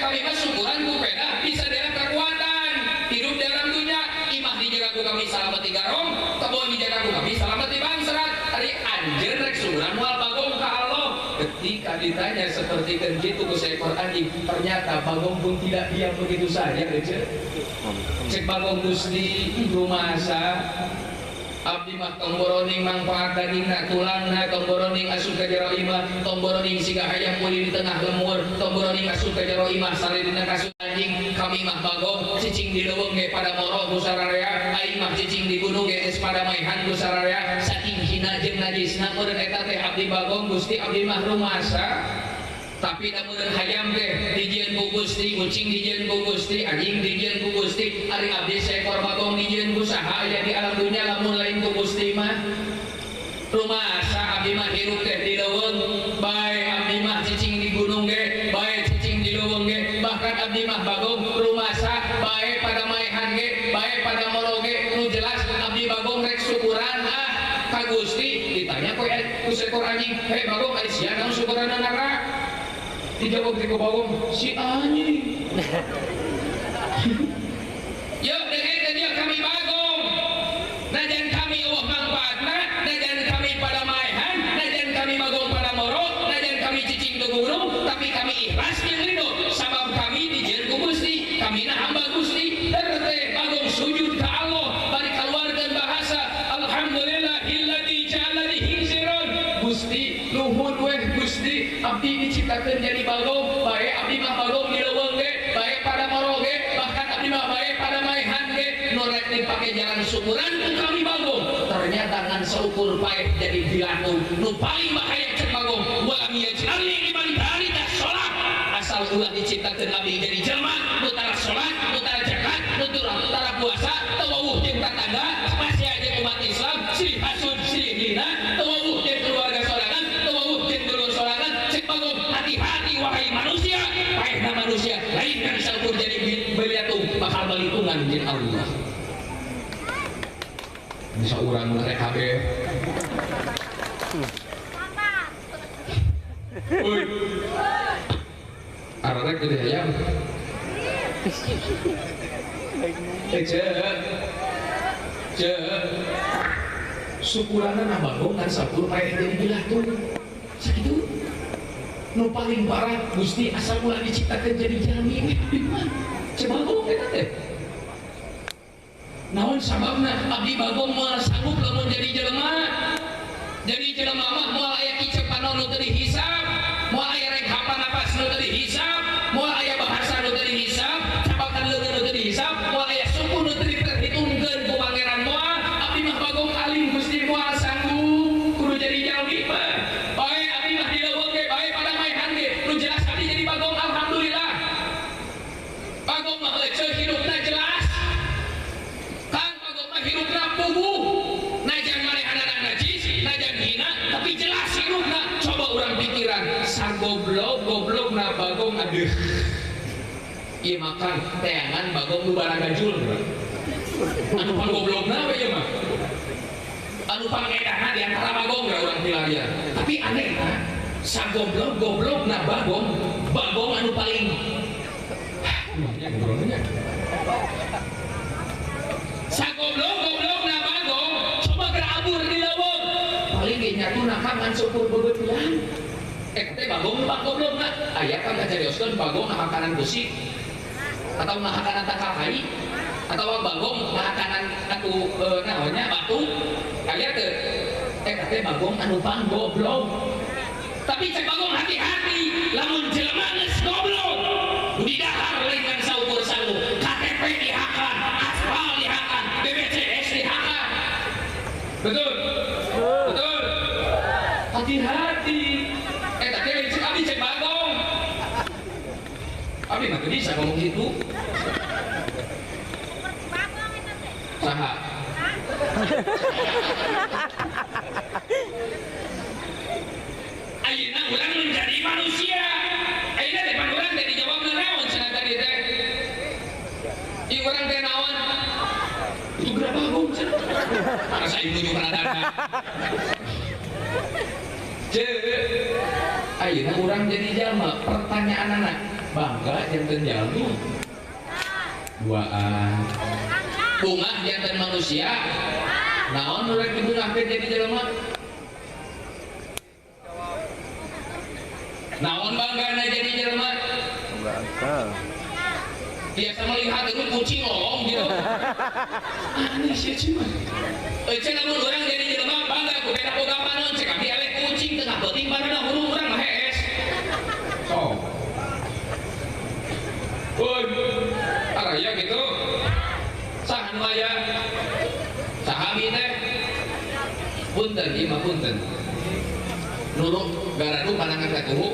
kami mah syukuran kepada bisa dialah kekuatan hidup dalam dunia imah dijaga ku kami selamat di garong kebon dijaga ku kami selamat di bangsrat hari anjeun rek surang moal bagong ka Allah. Ketika ditanya seperti kan gitu ku seekor anjing, ternyata bagong pun tidak diam begitu saja aja. Cek bagong Gusti rumasa abdi mah tomboroning mangfaat dagingna tulangna tomboroning asup ka jero imah tomboroning siga hayam uli di tengah lemur tomboroning asup ka jero imah sareuna kasut anjing kami mah bagong cicing di leuweung ge pada moro ku sararea aing mah cicing di gunung ge geus pada maihan ku sararea saking hina jeung najisna meureun eta teh abdi bagong Gusti abdi mah rumasa. Tapi namun hayam teh dijieun ku Gusti, kucing dijieun ku Gusti, anjing dijieun ku Gusti, ari abdi seekor bagong dijieun ku saha aya di alam dunya lamun lain ku Gusti mah. Rumasa abdi mah hirup teh di leuweung, bae abdi mah cicing di gunung ge, bae cicing di leuweung ge, bahkan abdi mah bagong rumasa bae pada maehan ge, bae pada moro ge, nu jelas abdi bagong rek syukuran ka Gusti. Ditanya ku seekor anjing, "Hei bagong, ari sia naon syukuranna nara?" Dijawab di bagong, si anjing. Yuk dengan dia kami bagong. Najan kami Allah manfaatna, najan kami pada maehan, najan kami bagong pada moro, najan kami cicing ke gunung, tapi kami ikhlas yang ridho. Sabab kami dijieun ku Gusti, kami na hamba Gusti. Terte bagong sujud ke Allah, bari kaluarkeun bahasa alhamdulillahilladzi ja'ala hingsiron. Gusti nuhun weh Gusti abdi diciptakeun jadi bagong bae abdi mah bagong di leuweung ge bae pada moro ge bahkan abdi mah bae pada maehan ge nu rek dipake jalan syukuran ku kami bagong ternyata ngan seukur paeh jadi bilatung nu paling bahaya cek bagong wa lam yaj'alni liman barita sholat asal ulah diciptakeun abdi jadi jelema nu tara sholat nu tara zakat nu tara puasa tawawuh jeung tatangga masih aja umat Islam silih hasud silih hina tawawuh jeung keluarga sorangan tawawuh jeung dulur sorangan cek bagong hati-hati wahai manusia paehna manusia lain kan saukur jadi beliatung bakal balitungan jeung Allah bisa urang rek kabeh uy arek gede hayam cek syukuranna na bagong kan sakur paeh jadi bilatung sakitu nu paling parah Gusti asal ulah diciptakeun jadi jalmi cek bagong eta teh naon sababna abdi bagong moal sanggup lamun jadi jelema mah moal aya kicep panon nu teu dihisab moal aya rek hafal napas nu teu dihisab moal aya bahasa nu teu dihisab cabakan leungeun nu teu dihisab moal aya suku nu teu diperhitungkeun ku pangeran moal abdi mah bagong alim Gusti moal sanggup kudu jadi jalmi mah bae abdi mah di leuweung ge bae pada maehan ge nu jelas abdi jadi bagong alhamdulillah bagong mah leceh hidupna jelas hirupna puguh najan manehanana najis najan hina tapi jelas hirupna coba urang pikiran sagoblok na bagong adeuh ieu makan teangan bagong nu baragajul anu pangoblokna we ieu mah anu pangedahna di antara bagong we urang pilarian tapi aneh na sagoblok na bagong anu paling sagoblok na bagong coba gerabur di leuweung paling ge nyatuna kangan syukur beubeutian teh bagong nu goblok na aya kan ngajarioskeun bagong ngahakanan besi atau ngahakanan takal hai atau bagong ngahakanan atu naonnya batu aya teu teh bagong anu panggoblok tapi cek bagong hati-hati lamun jelema geus goblok di dahar lain ngan saukur sanggup KTP dihakan aspal dihakan BPJS dihakan betul hati-hati tapi cek abdi cek bagong abdi mah bisa ngomong gitu saha ayeuna urang menjadi manusia ayeuna teh pan urang teh dijawabna naon cenah tadi teh ieu urang teh naon itu geura bagong cenah karena saya ibu juga radana ayeuna urang jadi jalma pertanyaan anak bangga janten jalmi duaan bungah janten manusia naon urang dibungahkeun jadi jalma Naon banggana jadi jelema? Enggak akal. Biasa melihat itu kucing lolong gitu. Aneh sih cuma. Cek namun orang jadi jelema bangga ku beda boga panon cek abdi eleh kucing tengah beuting barudak hurung urang mah hees. So. Araya gitu. Sahan maya. Sahabi teh. Punten ieu mah punten. Nurut garadu panangan ka tuhu.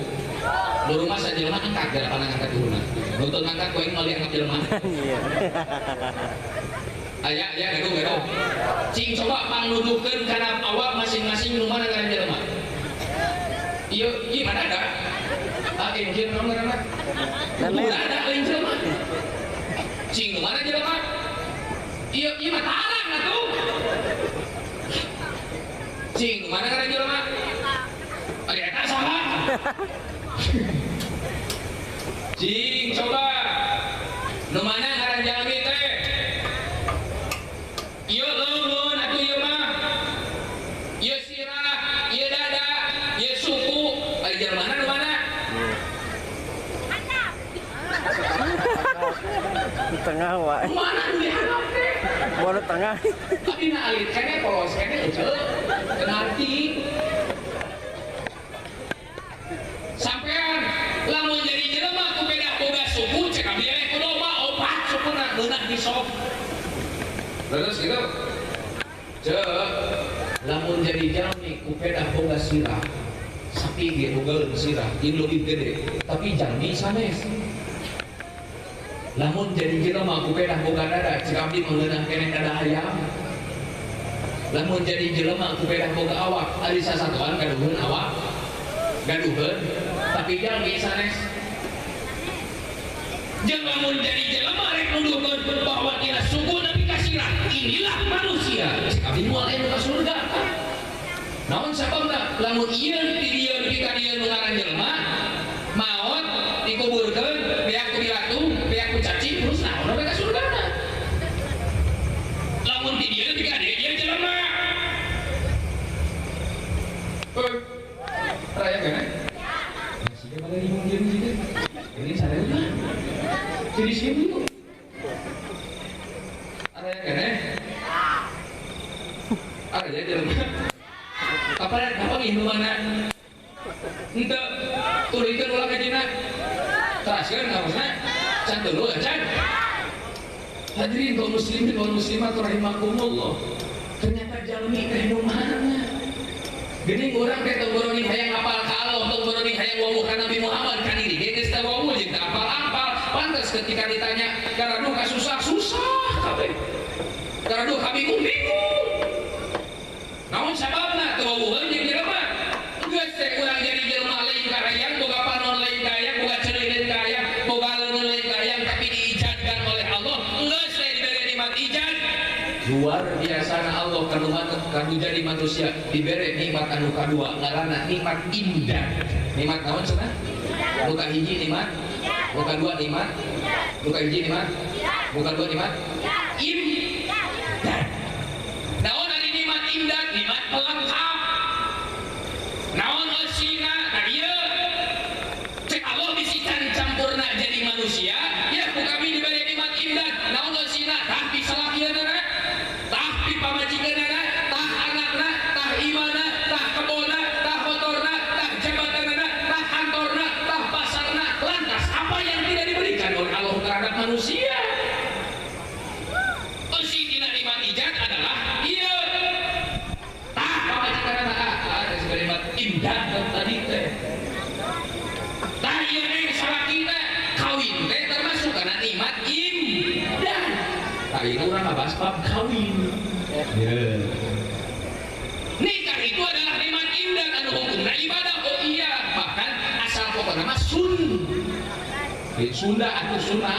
Nurut mah sajelema angkat gara panangan ka tuhuna. Nuntun angkat koe meuli angkat jelema. Iya. Aya gaduh. Cing coba pangnuduhkeun kana awak masing-masing nu mana ngaran jelema. Ieu mana ada? Kieu ngaran. Ada lain jelema. Cing nu mana jelema? Ieu mah tarang atuh. Cing nu mana ngaran jelema? Ari eta saha? Cing coba nu mana ngaran jalmi teh? Ieu leungeun atuh ieu mah. Ieu sirah, ieu dada, ieu suku. Ari jelmana nu mana? Di tengah wae. Mana nu diharap teh? Bola tengah. Tapi na alit kene polos kene euceul. Kenarti sampean lamun jadi jelema ku beda boga suku cek abdi eleh ku domba opat sukuna beunah di sop. Terus gitu. Cek lamun jadi jalmi ku beda boga sirah. Sapi ge boga sirah, ieu leuwih gede, tapi jalmi sanes. Lamun jadi jelema ku beda boga dada, cek abdi meunah kene dada hayam. Lamun jadi jelema ku beda boga awak, ari sasatuan gaduheun awak. Gaduheun, tapi jalmi sanes. Jeung lamun jadi jelema rek nuduhkeun bahwa dia suku nabi kasirah, inilah manusia. Cek abdi moal aya ka surga. Naon sababna? Lamun ieu di dieu nepi ka dieu nu ngaran jelema, maot dikuburkeun, beak ku dilatung, beak ku cacing, terus naon we ka surgana. Lamun di dieu nepi ka dieu ieu jelema. Raya kene? Masih ada pada limung jeung gitu. Ini sadaya. Jadi siap dulu. Raya kene? Raya jelema. Apa ngieu mana? Henteu turikeun ulah ka dina. Teraskeun ngaosna. Can tuluy can. Hadirin kaum muslimin wal muslimat rahimakumullah. Ternyata jalmi teh nu mana? Geuning urang teh tongboroni hayang apal ka Allah, tongboroni hayang wawuh ka Nabi Muhammad ka diri ge geus teu wawuh jeung teu apal-apal. Pantes ketika ditanya, "Karadu kasusah-susah kabeh." Karadu ka bingung-bingung. Namun sababna teu wawuheun jeung jelema. Geus teh urang jadi jelema lain ka hayang, boga panon lain ka hayang, boga ceuleuh lain ka hayang, boga leungeun lain ka hayang, tapi diijadkan oleh Allah. Geus teh diberi nikmat ijad. Luar biasa Allah kanu jadi manusia diberi nikmat anu kadua ngaranna nikmat indah. Nikmat naon cenah? Nu ka hiji nikmat, nu kadua nikmat, nu ka hiji nikmat, nu kadua nikmat. Indah. Naon ari nikmat indah? Nikmat pelengkap. Naon osina? Nah ieu cek Allah bisi campurna jadi manusia, ya ku kami diberi nikmat indah. Naon osina? Tah bisa lakieuneuna. Pamajikanana, tah anakna, tah imana, tah kebona, tah motorna, tah jabatanana, tah kantorna, tah pasarna. Lantas apa yang tidak diberikan oleh Allah terhadap manusia? Usitina nikmat ijad adalah iya. Tah pamajikanana, ada sebagai nikmat indah tadi teh. Tah iya neng salakina kawin teh termasuk karena nikmat indah. Tah itu orang ngabas bab kawin. Yeah. Nikah itu adalah nikmat indah anu hukumna ibadah. Oh iya, bahkan asal pokokna mah Sunda atau Sunda.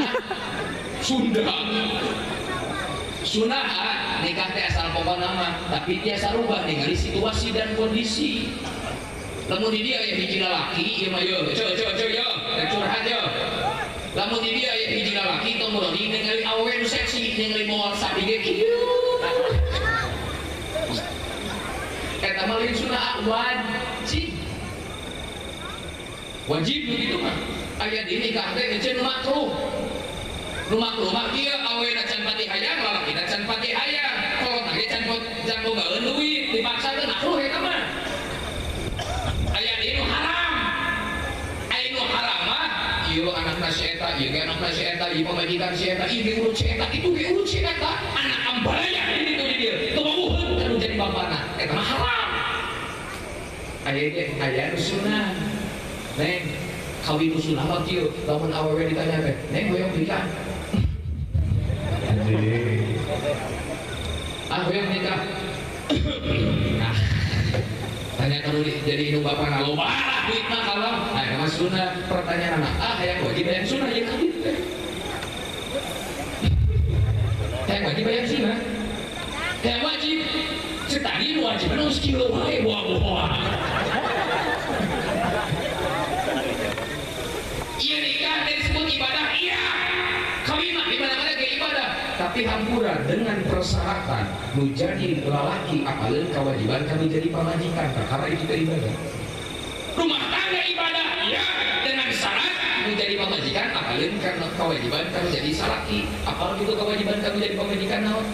Sunda nikah teh asal pokokna mah, tapi tiasa rubah ningali situasi dan kondisi. Lamun di dia aya hiji lalaki, ieu mah yo, yo, rek curhat yo. Lamun di dia aya hiji lalaki tong broni ningali awewe nu seksi, ningali moal sapi ge kieu. Eta mah lain sunah wajib. wajib begitu mah aya di nikah teh eceun makruh nu makruh mah kieu awena can pati hayang lalakina can pati hayang kolot ge can bogaeun duit dipaksa teh makruh eta mah aya di nu haram aya nu haram mah ieu anakna si eta ieu ge anakna si eta ieu pamajikan si eta ieu ge urut si eta itu ge urut si eta anak ambalaya di ditu di dieu teu mauheun anu jadi bapana eta mah haram aya nu sunah neng kawin nu sunah mah kieu lamun awewe ditanya teh neng hoyong nikah hoyong nikah nah tanya kalau jadi indung bapak kalau marah duit mah kalau mas sunah pertanyaan anak yang wajib yang sunah ya kawin yang wajib yang sunah yang wajib setadi wajib nu sekilo wae buah-buah iya nikah dan disebut ibadah iya kawin mah dimana-mana ke ibadah tapi hampura dengan persyaratan nu jadi lalaki apalagi kewajiban kami jadi pamajikan karena itu ibadah rumah tangga ibadah ya dengan syarat nu jadi pamajikan apalagi karena kewajiban kami jadi salaki apalagi itu kewajiban kami jadi pamajikan naon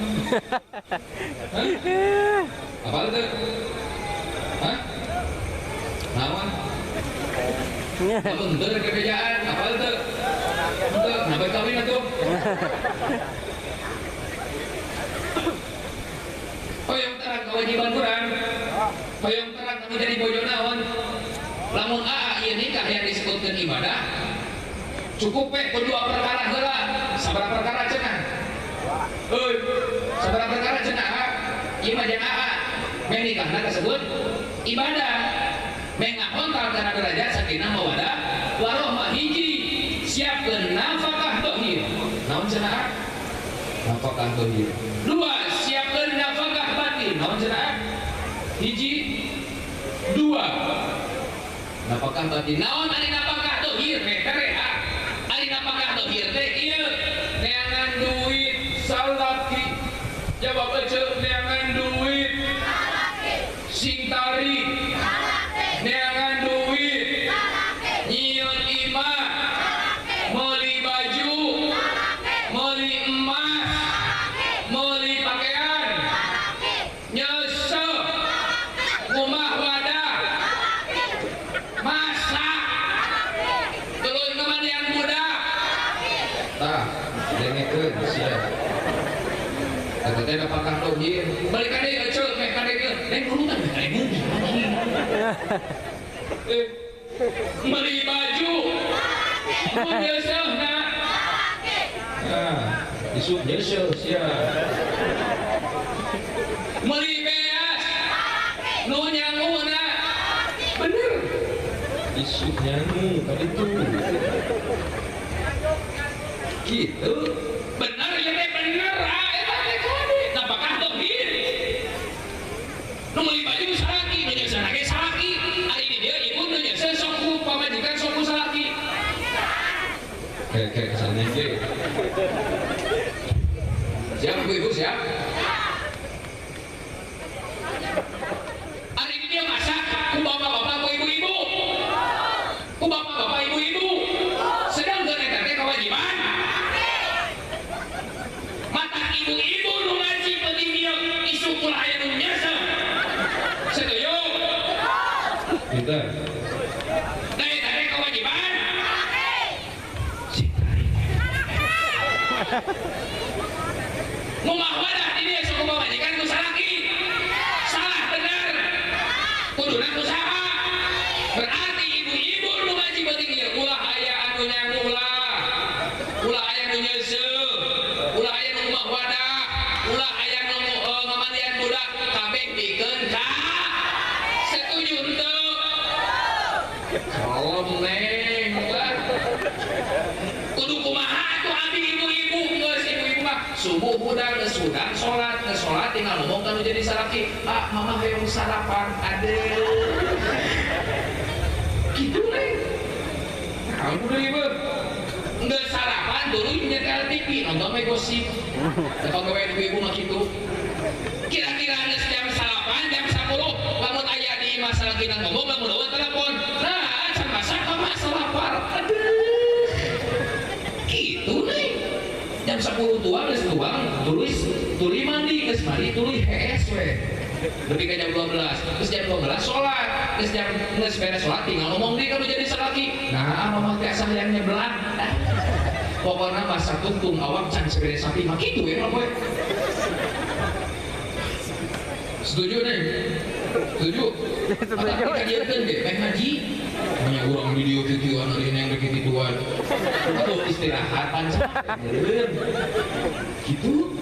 apalagi itu naon namun bener kekerjaan apalagi itu kenapa kawin itu hoyong terang kewajiban kurang hoyong terang kamu jadi bojo naon lamun ieu nikah yang disebutkan ibadah cukup kedua perkara heula sabaraha perkara cenah sabaraha perkara cenah ieu mah jeung meh nikahna tersebut ibadah meh ngakontal kana derajat sakinah mawaddah warahmah hiji siapkeun nafkah dohir naon cenah nafkah dohir dua siapkeun nafkah batin naon cenah hiji dua nafkah batin naon ari nafkah dohir teh ari nafkah dohir teh ieu neangan duit salaki jawab ece neangan duit sing tari neangan duit nyieun imah meuli baju meuli emas meuli pakaian nyese rumah wadah masak tuluy kemandian budak tah dengekeun sia eta teh apakah dohir balik ka deui ece meh ka deui neng urutan meh ka deui beli baju nyesehna isu nyeseh sia beli beas nu nyanguna bener isu nyangu tadi itu gitu bener ya teh bener eta teh kode apakah dohir nu beli baju salaki nu nyesehna ge salaki ari di dieu ibu nu nyeseh sok ku pamajikan sok ku salaki kayak kesana ge siap ibu siap ari di dieu masak ku bapak-bapak ku ibu-ibu ku bapak-bapak ibu-ibu sedangkan eta teh kewajiban mata ibu-ibu nu ngaji penting dia isu ulah aya nu nyeseh setuju kita dari tadi kewajiban rumah wadah ini suku pamajikan ku salaki salah benar kuduna usaha berarti ibu-ibu nu ngaji penting dia ulah aya anu nyangu ulah aya nu nyeseh ulah aya nu rumah wadah ulah aya nu ngamandian budak kabeh pikeun ka setuju henteu kalem neng kudu kumaha atuh abdi ibu-ibu geus ibu-ibu mah subuh budang geus budang salat tinggal ngomong kanu jadi salaki mama hoyong sarapan adeuh kitu neng alhamdulillah ibu geus sarapan tuluy nyetel TV nonton we gosip da gawe ibu-ibu mah kitu kira-kira geus jam 8 jam 10 lamun aya di masalah kita ngomong lamun eueuh telepon nah can masak mama 10 tuang geus tuang tuluy mandi geus mandi tuluy hees we lebih ke jam 12 terus jam 12 sholat terus jam beres sholat tinggal ngomong deh kalau jadi salaki nah mama teh asal yang nyebelan pokoknya masa tungtung awak can sepeda sapi mah gitu ya mah setuju nih setuju tapi kajian deh main haji banyak orang video videoan hari yang begituan untuk istirahat panjang gitu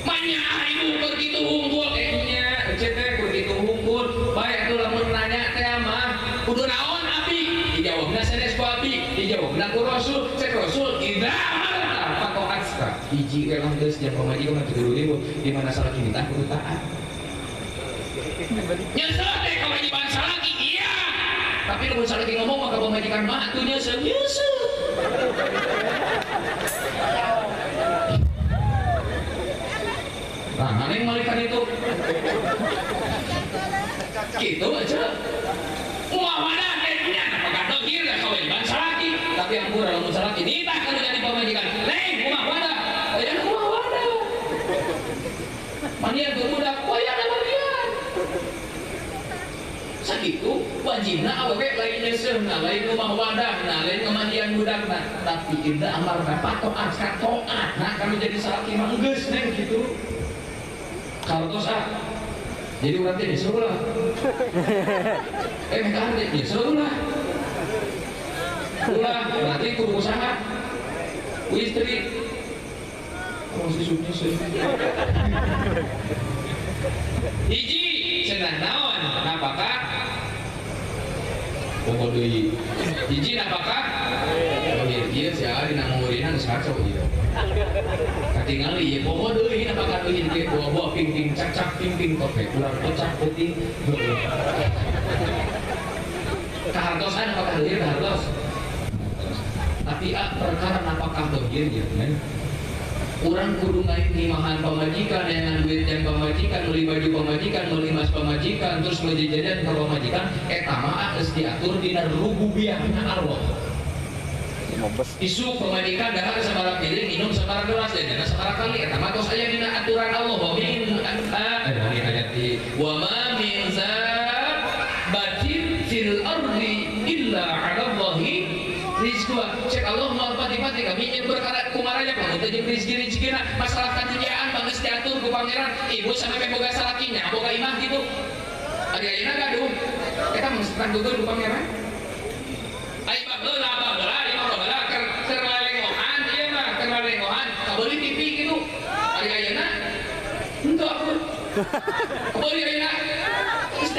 banyak ibu begitu unggul nya cete begitu unggul baik tuh lamun nanya teh mah kudu naon abi dijawabna sanes ku abi dijawabna ku rasul cek rasul idah apa kok asra hiji we mah geus jam pamajikan mah kudu dulu di mana salah kita kudu taat nyesel teh kewajiban salaki iya tapi lamun salaki ngomong maka pamajikan mah atuh nyesel nah, mana yang malikan itu? Gitu aja. Muamalah kayaknya apakah dogir gak kewajiban salaki? Tapi yang kurang lamun salaki nitah kalau jadi pemajikan. Neng, muamalah. Ayo muamalah. Mania budak, koyak nama dia. Sakitu wajibna awewe lain nyesehna, lain rumah wadahna, lain kemandian budakna. Tapi indah amarna patok askar toat. Nah, kalau jadi salaki mah geus neng gitu. Kartos jadi orang teh disuruh lah mereka teh disuruh lah berarti kudu usaha ku istri masih suci sih hiji cenah naon napakah pokok deui hiji napakah ieu sia dina ngurina geus kacau ieu katingali ya pokok deui napakah deui ke buah-buah ping-ping cak-cak ping-ping kope ulah pecah peuting kahartosan apakah deui kahartos tapi perkara apakah deui ieu men urang kudu ngimahan pamajikan yang duit dan pamajikan beli baju pamajikan beli emas pamajikan terus menjajadan ke pamajikan eta mah geus diatur dina rububiyahna Allah isu pemajikan dahar sabaraha piring minum sabaraha gelas dan sabaraha kali eta mah tos aya dina aturan Allah wa min ayat wa ma min zabatin fil ardi illa 'ala Allahi rizqwa cek Allah mau pati-pati kami yang berkara kumaranya kamu teh jeung rezeki-rezekina masalah kajunyaan geus diatur ku pangeran ibu sampai boga salakinya boga imah gitu ari ayeuna gaduh eta mah geus ditanggukeun ku pangeran ai bageula kerlalengohan ieu mah kerlalengohan kabeuli TV gitu ari ayeuna henteu aku kabeuli ayeuna geus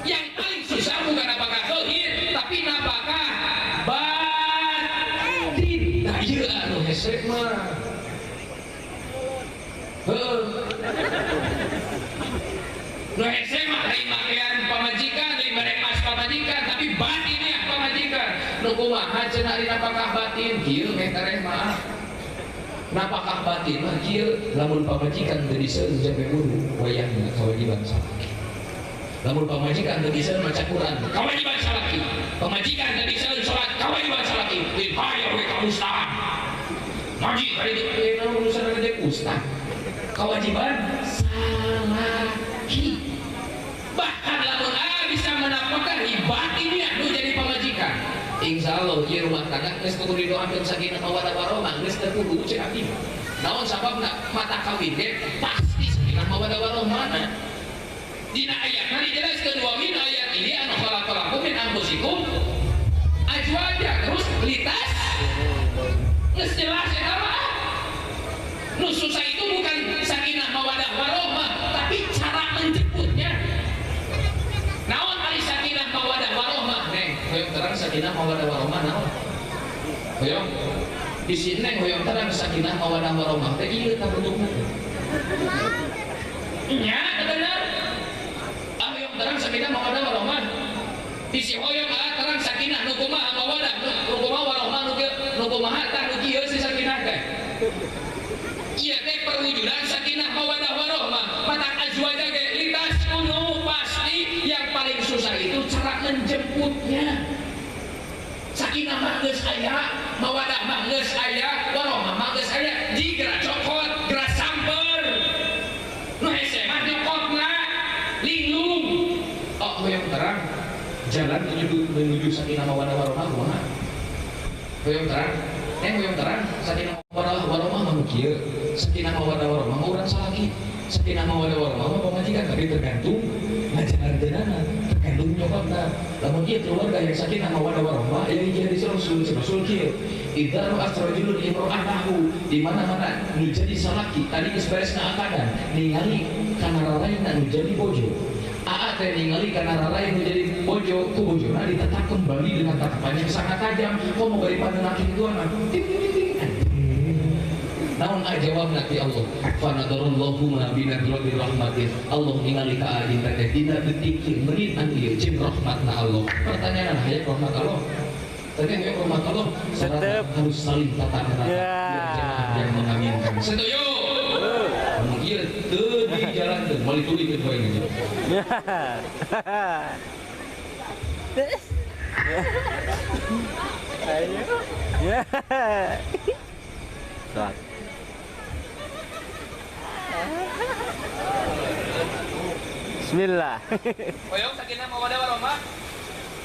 yang paling susah bukan apakah zahir tapi apakah batin. Nah ieu anu hese mah nu hese mah lain makean pamajikan lain bareng mas pamajikan tapi batinnya pamajikan nu kumaha cenah dina apakah batin kieu meh tareh mah napakah batin mah kieu lamun pamajikan teu diseueun sampai guru wayahna kewajiban salaki lamun pamajikan teu diseueun maca Quran kewajiban salaki pamajikan teu diseueun salat kewajiban salaki dipayah we ka ustad ngaji kali dieu urusan gede ustad kewajiban salaki bahkan lamun bisa menapakkan ibadah nu jadi pamajikan insyaallah ieu rumah tangga geus kudu didoakeun sakinah mawaddah warahmah geus teu kudu cek abdi naon sababna mata kawin ge pasti sakinah mawaddah warahmah dina ayatna dijelaskeun wa min ayat ini anu khalaqalakum min anfusikum azwaja terus litas geus jelas eta mah nu susah itu bukan sakinah mawaddah warahmah tapi cara menjemputnya naon ari sakinah mawaddah warahmah neng hoyong terang sakinah mawaddah warahmah naon hoyong di sini neng hoyong terang sakinah mawaddah warahmah teh ieu tah bentukna nya bener hoyong terang sakinah mawaddah warahmah di si hoyong terang sakinah nu kumaha mawaddah nu kumaha warahmah nu kumaha tah nu kieu si sakinah teh iya teh perwujudan sakinah mawaddah warahmah matak azwaja ge litas kudu pasti yang paling susah itu cara menjemputnya sakinah mah geus aya mawaddah mah geus aya hoyong terang jalan menuju sakinah mawaddah warahmah kumaha hoyong terang hoyong terang sakinah mawaddah warahmah mah kieu sakinah mawaddah warahmah urang salaki sakinah mawaddah warahmah mah pamajikan tapi tergantung ngajaranna tergantung nyokapna lamun kieu keluarga yang sakinah mawaddah warahmah yang jadi rasul kieu idza rajulun imra'atahu di mana-mana nu jadi salaki tadi geus beresna akadan ningali kana raraina nu jadi bojo teh ningali kana raraina nu jadi bojo ku bojona ditetap kembali dengan tatapannya sangat tajam kok mau bari pandangan itu anak naon jawab nanti Allah fa nadarallahu ma binadratir rahmatin Allah ningali ka adin teh dina detik menit anti jeung rahmatna Allah pertanyaan hayang rahmat Allah tapi yang rahmat Allah harus saling tatap menatap yang mengaminkan setuju kemudian di jalan tuh balik tuh ikut poin aja ya saat Bismillah. Hoyong sakinah mawaddah warahmah.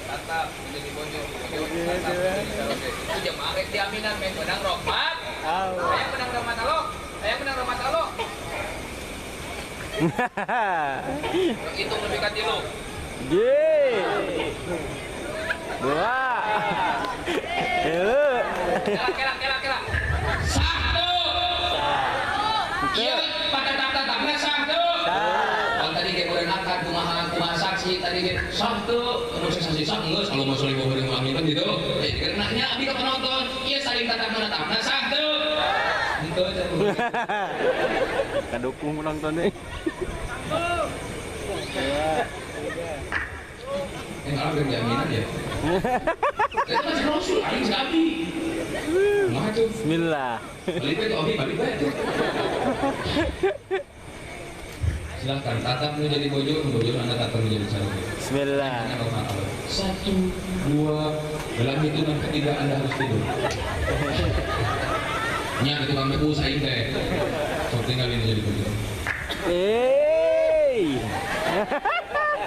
Tatap menjadi bojo. Itu jemaah rek diaminan men menang rahmat. Hayang menang rahmat Allah. Hayang menang rahmat Allah. Hitung lebih ka 3. Dua. Kela. Satu. Iya, pada tatap-tatapna satu. Kalau tadi kayak boleh akad kumaha saksi tadi kayak satu, terus saksi geus kalau mau saling ngobrol ngaminan gitu. Karena abi ka penonton, iya saling tatap-tatapna satu. Gitu aja. Kadukung penonton deh. Yang orang berjaminan ya. Itu masih rasul, aing sabi. Nah itu. Bismillah. Balik itu abi balik itu. Silahkan tatap menjadi bojo anda tatap menjadi calon. Bismillah. 1, 2, dalam hitungan ketiga anda harus tidur. Nya itu kami usahain teh. Sok tinggalin jadi bojo.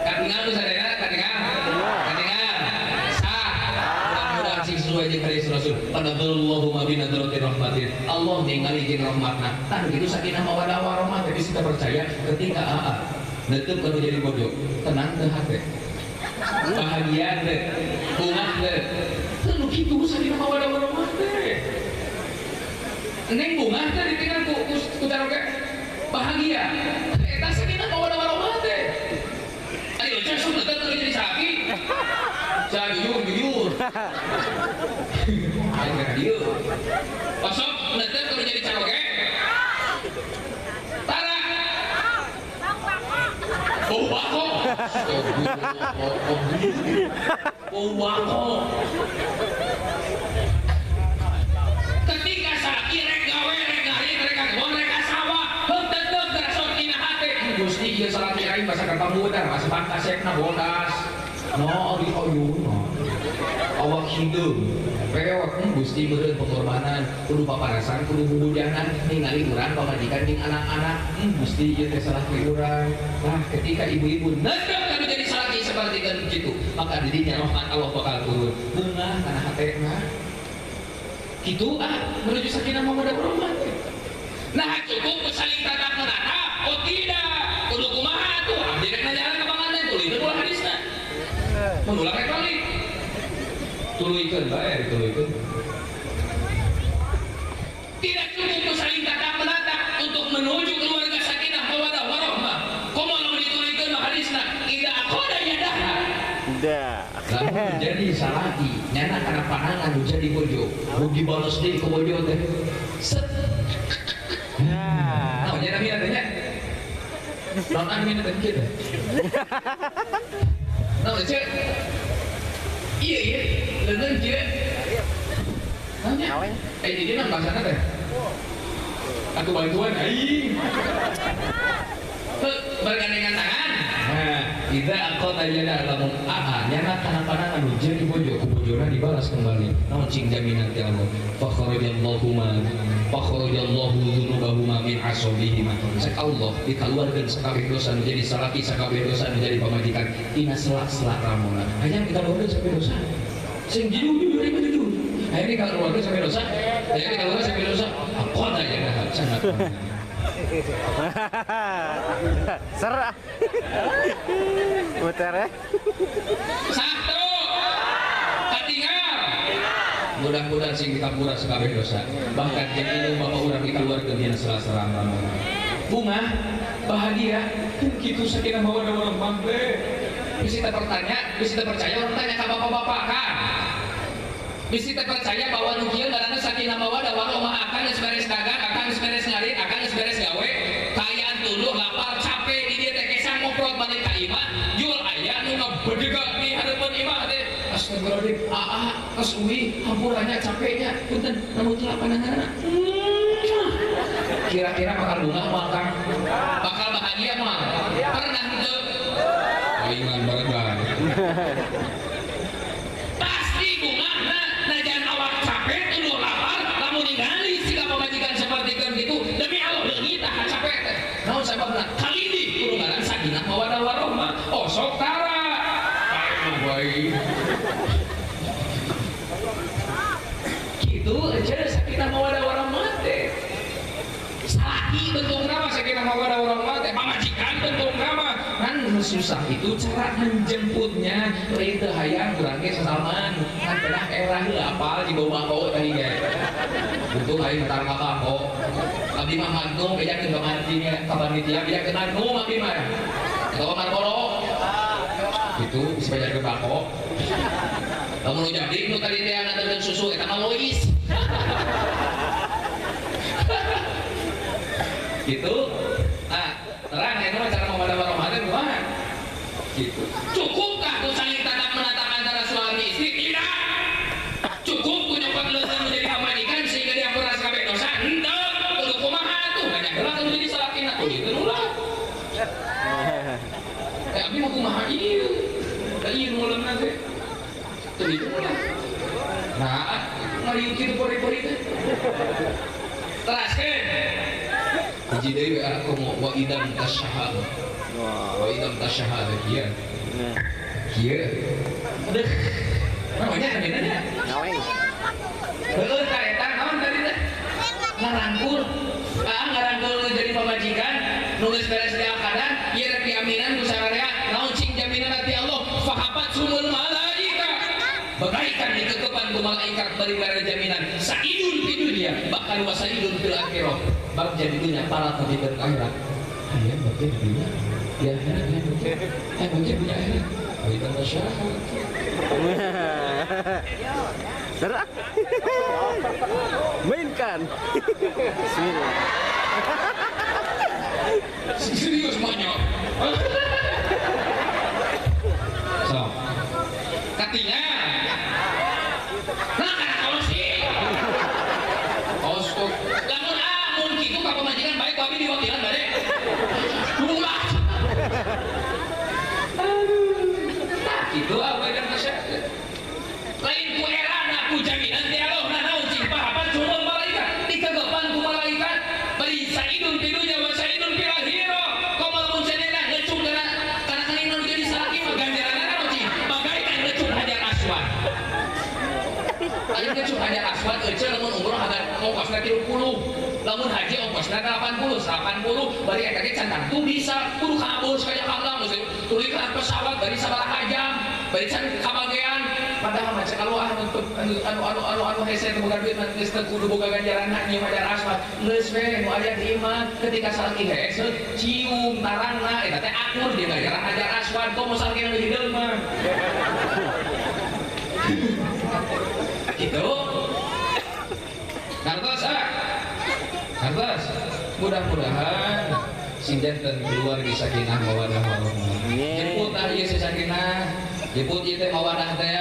Katingan lu sadaya, katingan. Sah. Mudah-mudahan sing sesuai jeung hadis Rasul. Qadallahu ma binadratir rahmatin. Allah ningali jeung rahmatna. Tah gitu sakinah mawaddah warahmah teh kita percaya ketika neuteub kana jadi bojo, tenang teh hate. Bahagia teh, bunga teh. Teu kitu sakinah mawaddah warahmah teh. Neng bunga teh ditinggal ku taroge bahagia. Eta sakinah mawaddah warahmah teh. Ayo cesuk teh teu jadi saki. Saya jujur. Ayo ka dieu. Pasok neuteub teu jadi caroge. Tara. Oh wako. Oh wako. Ketika saki rek gawe rek ngari rek kebon rek sawah henteu terasot dina hate Gusti ieu salaki aing basa ka pamudar basa pantasepna bodas no di oyun awak hideung pewek Gusti beureun pengorbanan kudu paparasan kudu bubujanan ningali urang pamajikan jeung anak-anak Gusti ieu teh salaki urang nah ketika ibu-ibu neuteub kana jadi salaki seperti kitu maka di dinya rahmat Allah bakal turun bunga kana hatena gitu menuju sakinah mawaddah warahmah. Nah cukup saling tatap menatap oh tidak kudu kumaha tuh abdi rek jalan ka panganten tuluy teu ulah hadisna mun ulah rek balik tuluykeun bae dituluykeun tidak cukup saling tatap menatap untuk menuju keluarga sakinah mawaddah warahmah kumaha lamun dituluykeun hadisna ida aqada yadaha lalu menjadi salaki nyana karena panangan menjadi bojo rugi balas deui ke bojo teh set nah nyana mina teh nya naon mina teh kieu teh naon cek iya leungeun kieu naon nya di dieu naon bahasana teh atuh bantuan aing bergandengan tangan nah Idza aqata jana lamun nyana kana-kana anu jeung bojo ku bojona dibalas kembali naon cing jaminan ti Allah fa kharajallahu dzunubahuma min asabihima sak Allah dikeluarkeun sakabeh dosa nu jadi salaki sakabeh dosa nu jadi pamajikan tina selak-selak ramona hayang kita keluarkeun sakabeh dosa sing jujur dari jujur hayang dikeluarkeun sakabeh dosa hayang dikeluarkeun sakabeh dosa aqata jana sangat Serah. Muter ya. Satu. Ketinggal. Mudah-mudahan sing dikapura sakabeh dosa. Bahkan jadi ini bapak urang dikeluarkeun dina salah-salah ramona. Bunga bahagia kitu sakinah mawaddah warahmah teh. Bisa kita bertanya, bisa kita percaya orang tanya ka bapak-bapak kan. Bisa kita percaya bahwa nu kieu ngaranna sakinah mawaddah warahmah akan geus beres dagang, akan geus beres ngarit, akan geus beres gawe, kayaan tuluh lapar capek di dieu teh kesan ngoprot balik ka imah, jual aya nu ngabedegak di hareupeun imah teh. Astagfirullahaladzim, geus uwi hampurannya capeknya, punten namun teu pandanganna. Kira-kira bakal bunga moal Kang? Bakal bahagia moal? Pernah teu? Ingan baregan. Pasti bunga najan awak capek tuluh lapar lamun ningali siga pamajikan sapertikeun kitu demi Allah leungit tah capek teh. Naon sababna? Kalidi kudu ngaran sakinah mawaddah warahmah. Oh sok tara. Baik. Kitu aja sakinah mawaddah warahmah teh. Salaki bentuk nama sakinah mawaddah warahmah teh pamajikan bentuk nama kan susah itu cara menjemputnya lain teu hayang urang ge sasalman kan pernah erah apal di bawah bako tadi ge bentuk hayang tar ka bako abdi mah manggung bejakeun ka mantinya ka panitia bejakeun manggung abdi mah atawa markoro itu bisa bejakeun bako lamun nu jadi nu tadi teh nganterkeun susu eta mah Lois gitu. Nah, terang itu cara mawaddah warahmah teh kumaha? Gitu. Cukupkah ku saling tatap menatap antara suami istri? Tidak. Cukup ku nyoba leuseun menjadi pamajikan sehingga diampura sakabeh dosa? Henteu. Kudu kumaha atuh? Banyak heula kudu jadi salakina kudu kitu ulah. Abdi mah kumaha ieu? Da ieu nuleunna teh. Teu kitu ulah. Nah, ngarieu kitu pori-pori teh. Teraskeun. Hiji deui we aku mau wa idam tasyahad. Wa idam tasyahad kieu. Kieu. Aduh. Namanya kadena. Ngaweng. Heueuh ka eta naon tadi teh? Ngarangkul. Ngarangkul jadi pamajikan nu geus beres di akadan, ieu rek diaminan ku sararea naon cing jaminan ti Allah fahabat sumul malaika. Bagaikan dikekepan ku malaikat bari bare jaminan saidun fi dunya bahkan wa saidun fil akhirah. Bab jadi dunia para tapi berakhirat. Ayah baca dunia, ya akhirat ya baca. Ayah baca dunia akhirat. Oh itu masyarakat. Serah. Mainkan. Bismillah. Serius banyak. So, katinya. Nah, kalau sih, kostuk. Lamun kitu ka pamajikan baik ku abdi diwakilan bade. Ulah. Kitu apa yang kasih? Lain ku erana ku jaminan ti Allah na naon cing pahapan sumul malaikat dikegepan ku malaikat bari saidun fi dunya wa saidun fil akhirah. Komal mun cenena ngecung kana kaninun jadi salaki mah ganjaranna naon cing? Bagaikan ngecung hajar aswad. Aya ngecung hajar aswad euceul lamun umroh hagar ongkosna 30. Lamun haji ongkosna 80 bari eta ge can tantu bisa kudu kabus ka Jakarta mesti tuluy ka pesawat bari sabaraha jam bari can kabagean padahal mah cek anu hese teu boga duit mah geus teu kudu boga ganjaranna nyium hajar aswad geus we nu aya di imah ketika salaki hese cium tarangna eta teh akur di ganjaran hajar aswad kok mau salaki nu hideung mah gitu Kantos, mudah-mudahan sing janten keluar di sakinah mawaddah warahmah. Jemput ieu sakinah, jemput ieu teh mawaddah teh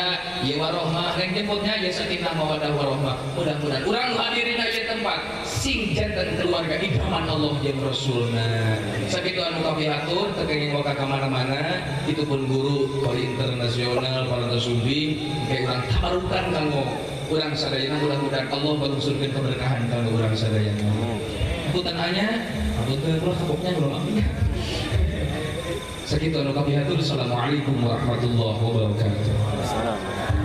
ieu warahmah, rek jemputnya ieu sakinah mawaddah warahmah. Mudah-mudahan urang nu hadirin ieu tempat sing jantan keluarga idaman Allah jeung Rasulna. Sakitu anu kapihatur tekenging loka ka mana-mana, itu pun guru kali internasional para tasubing kayak urang tabarukan kanggo urang sadayana, mudah-mudahan Allah balungsurkeun keberkahan kanggo urang sadayana. Punten hanya, punten ulah kapoknya belum amin. Sakitu anu kapihatur. Assalamualaikum warahmatullahi wabarakatuh.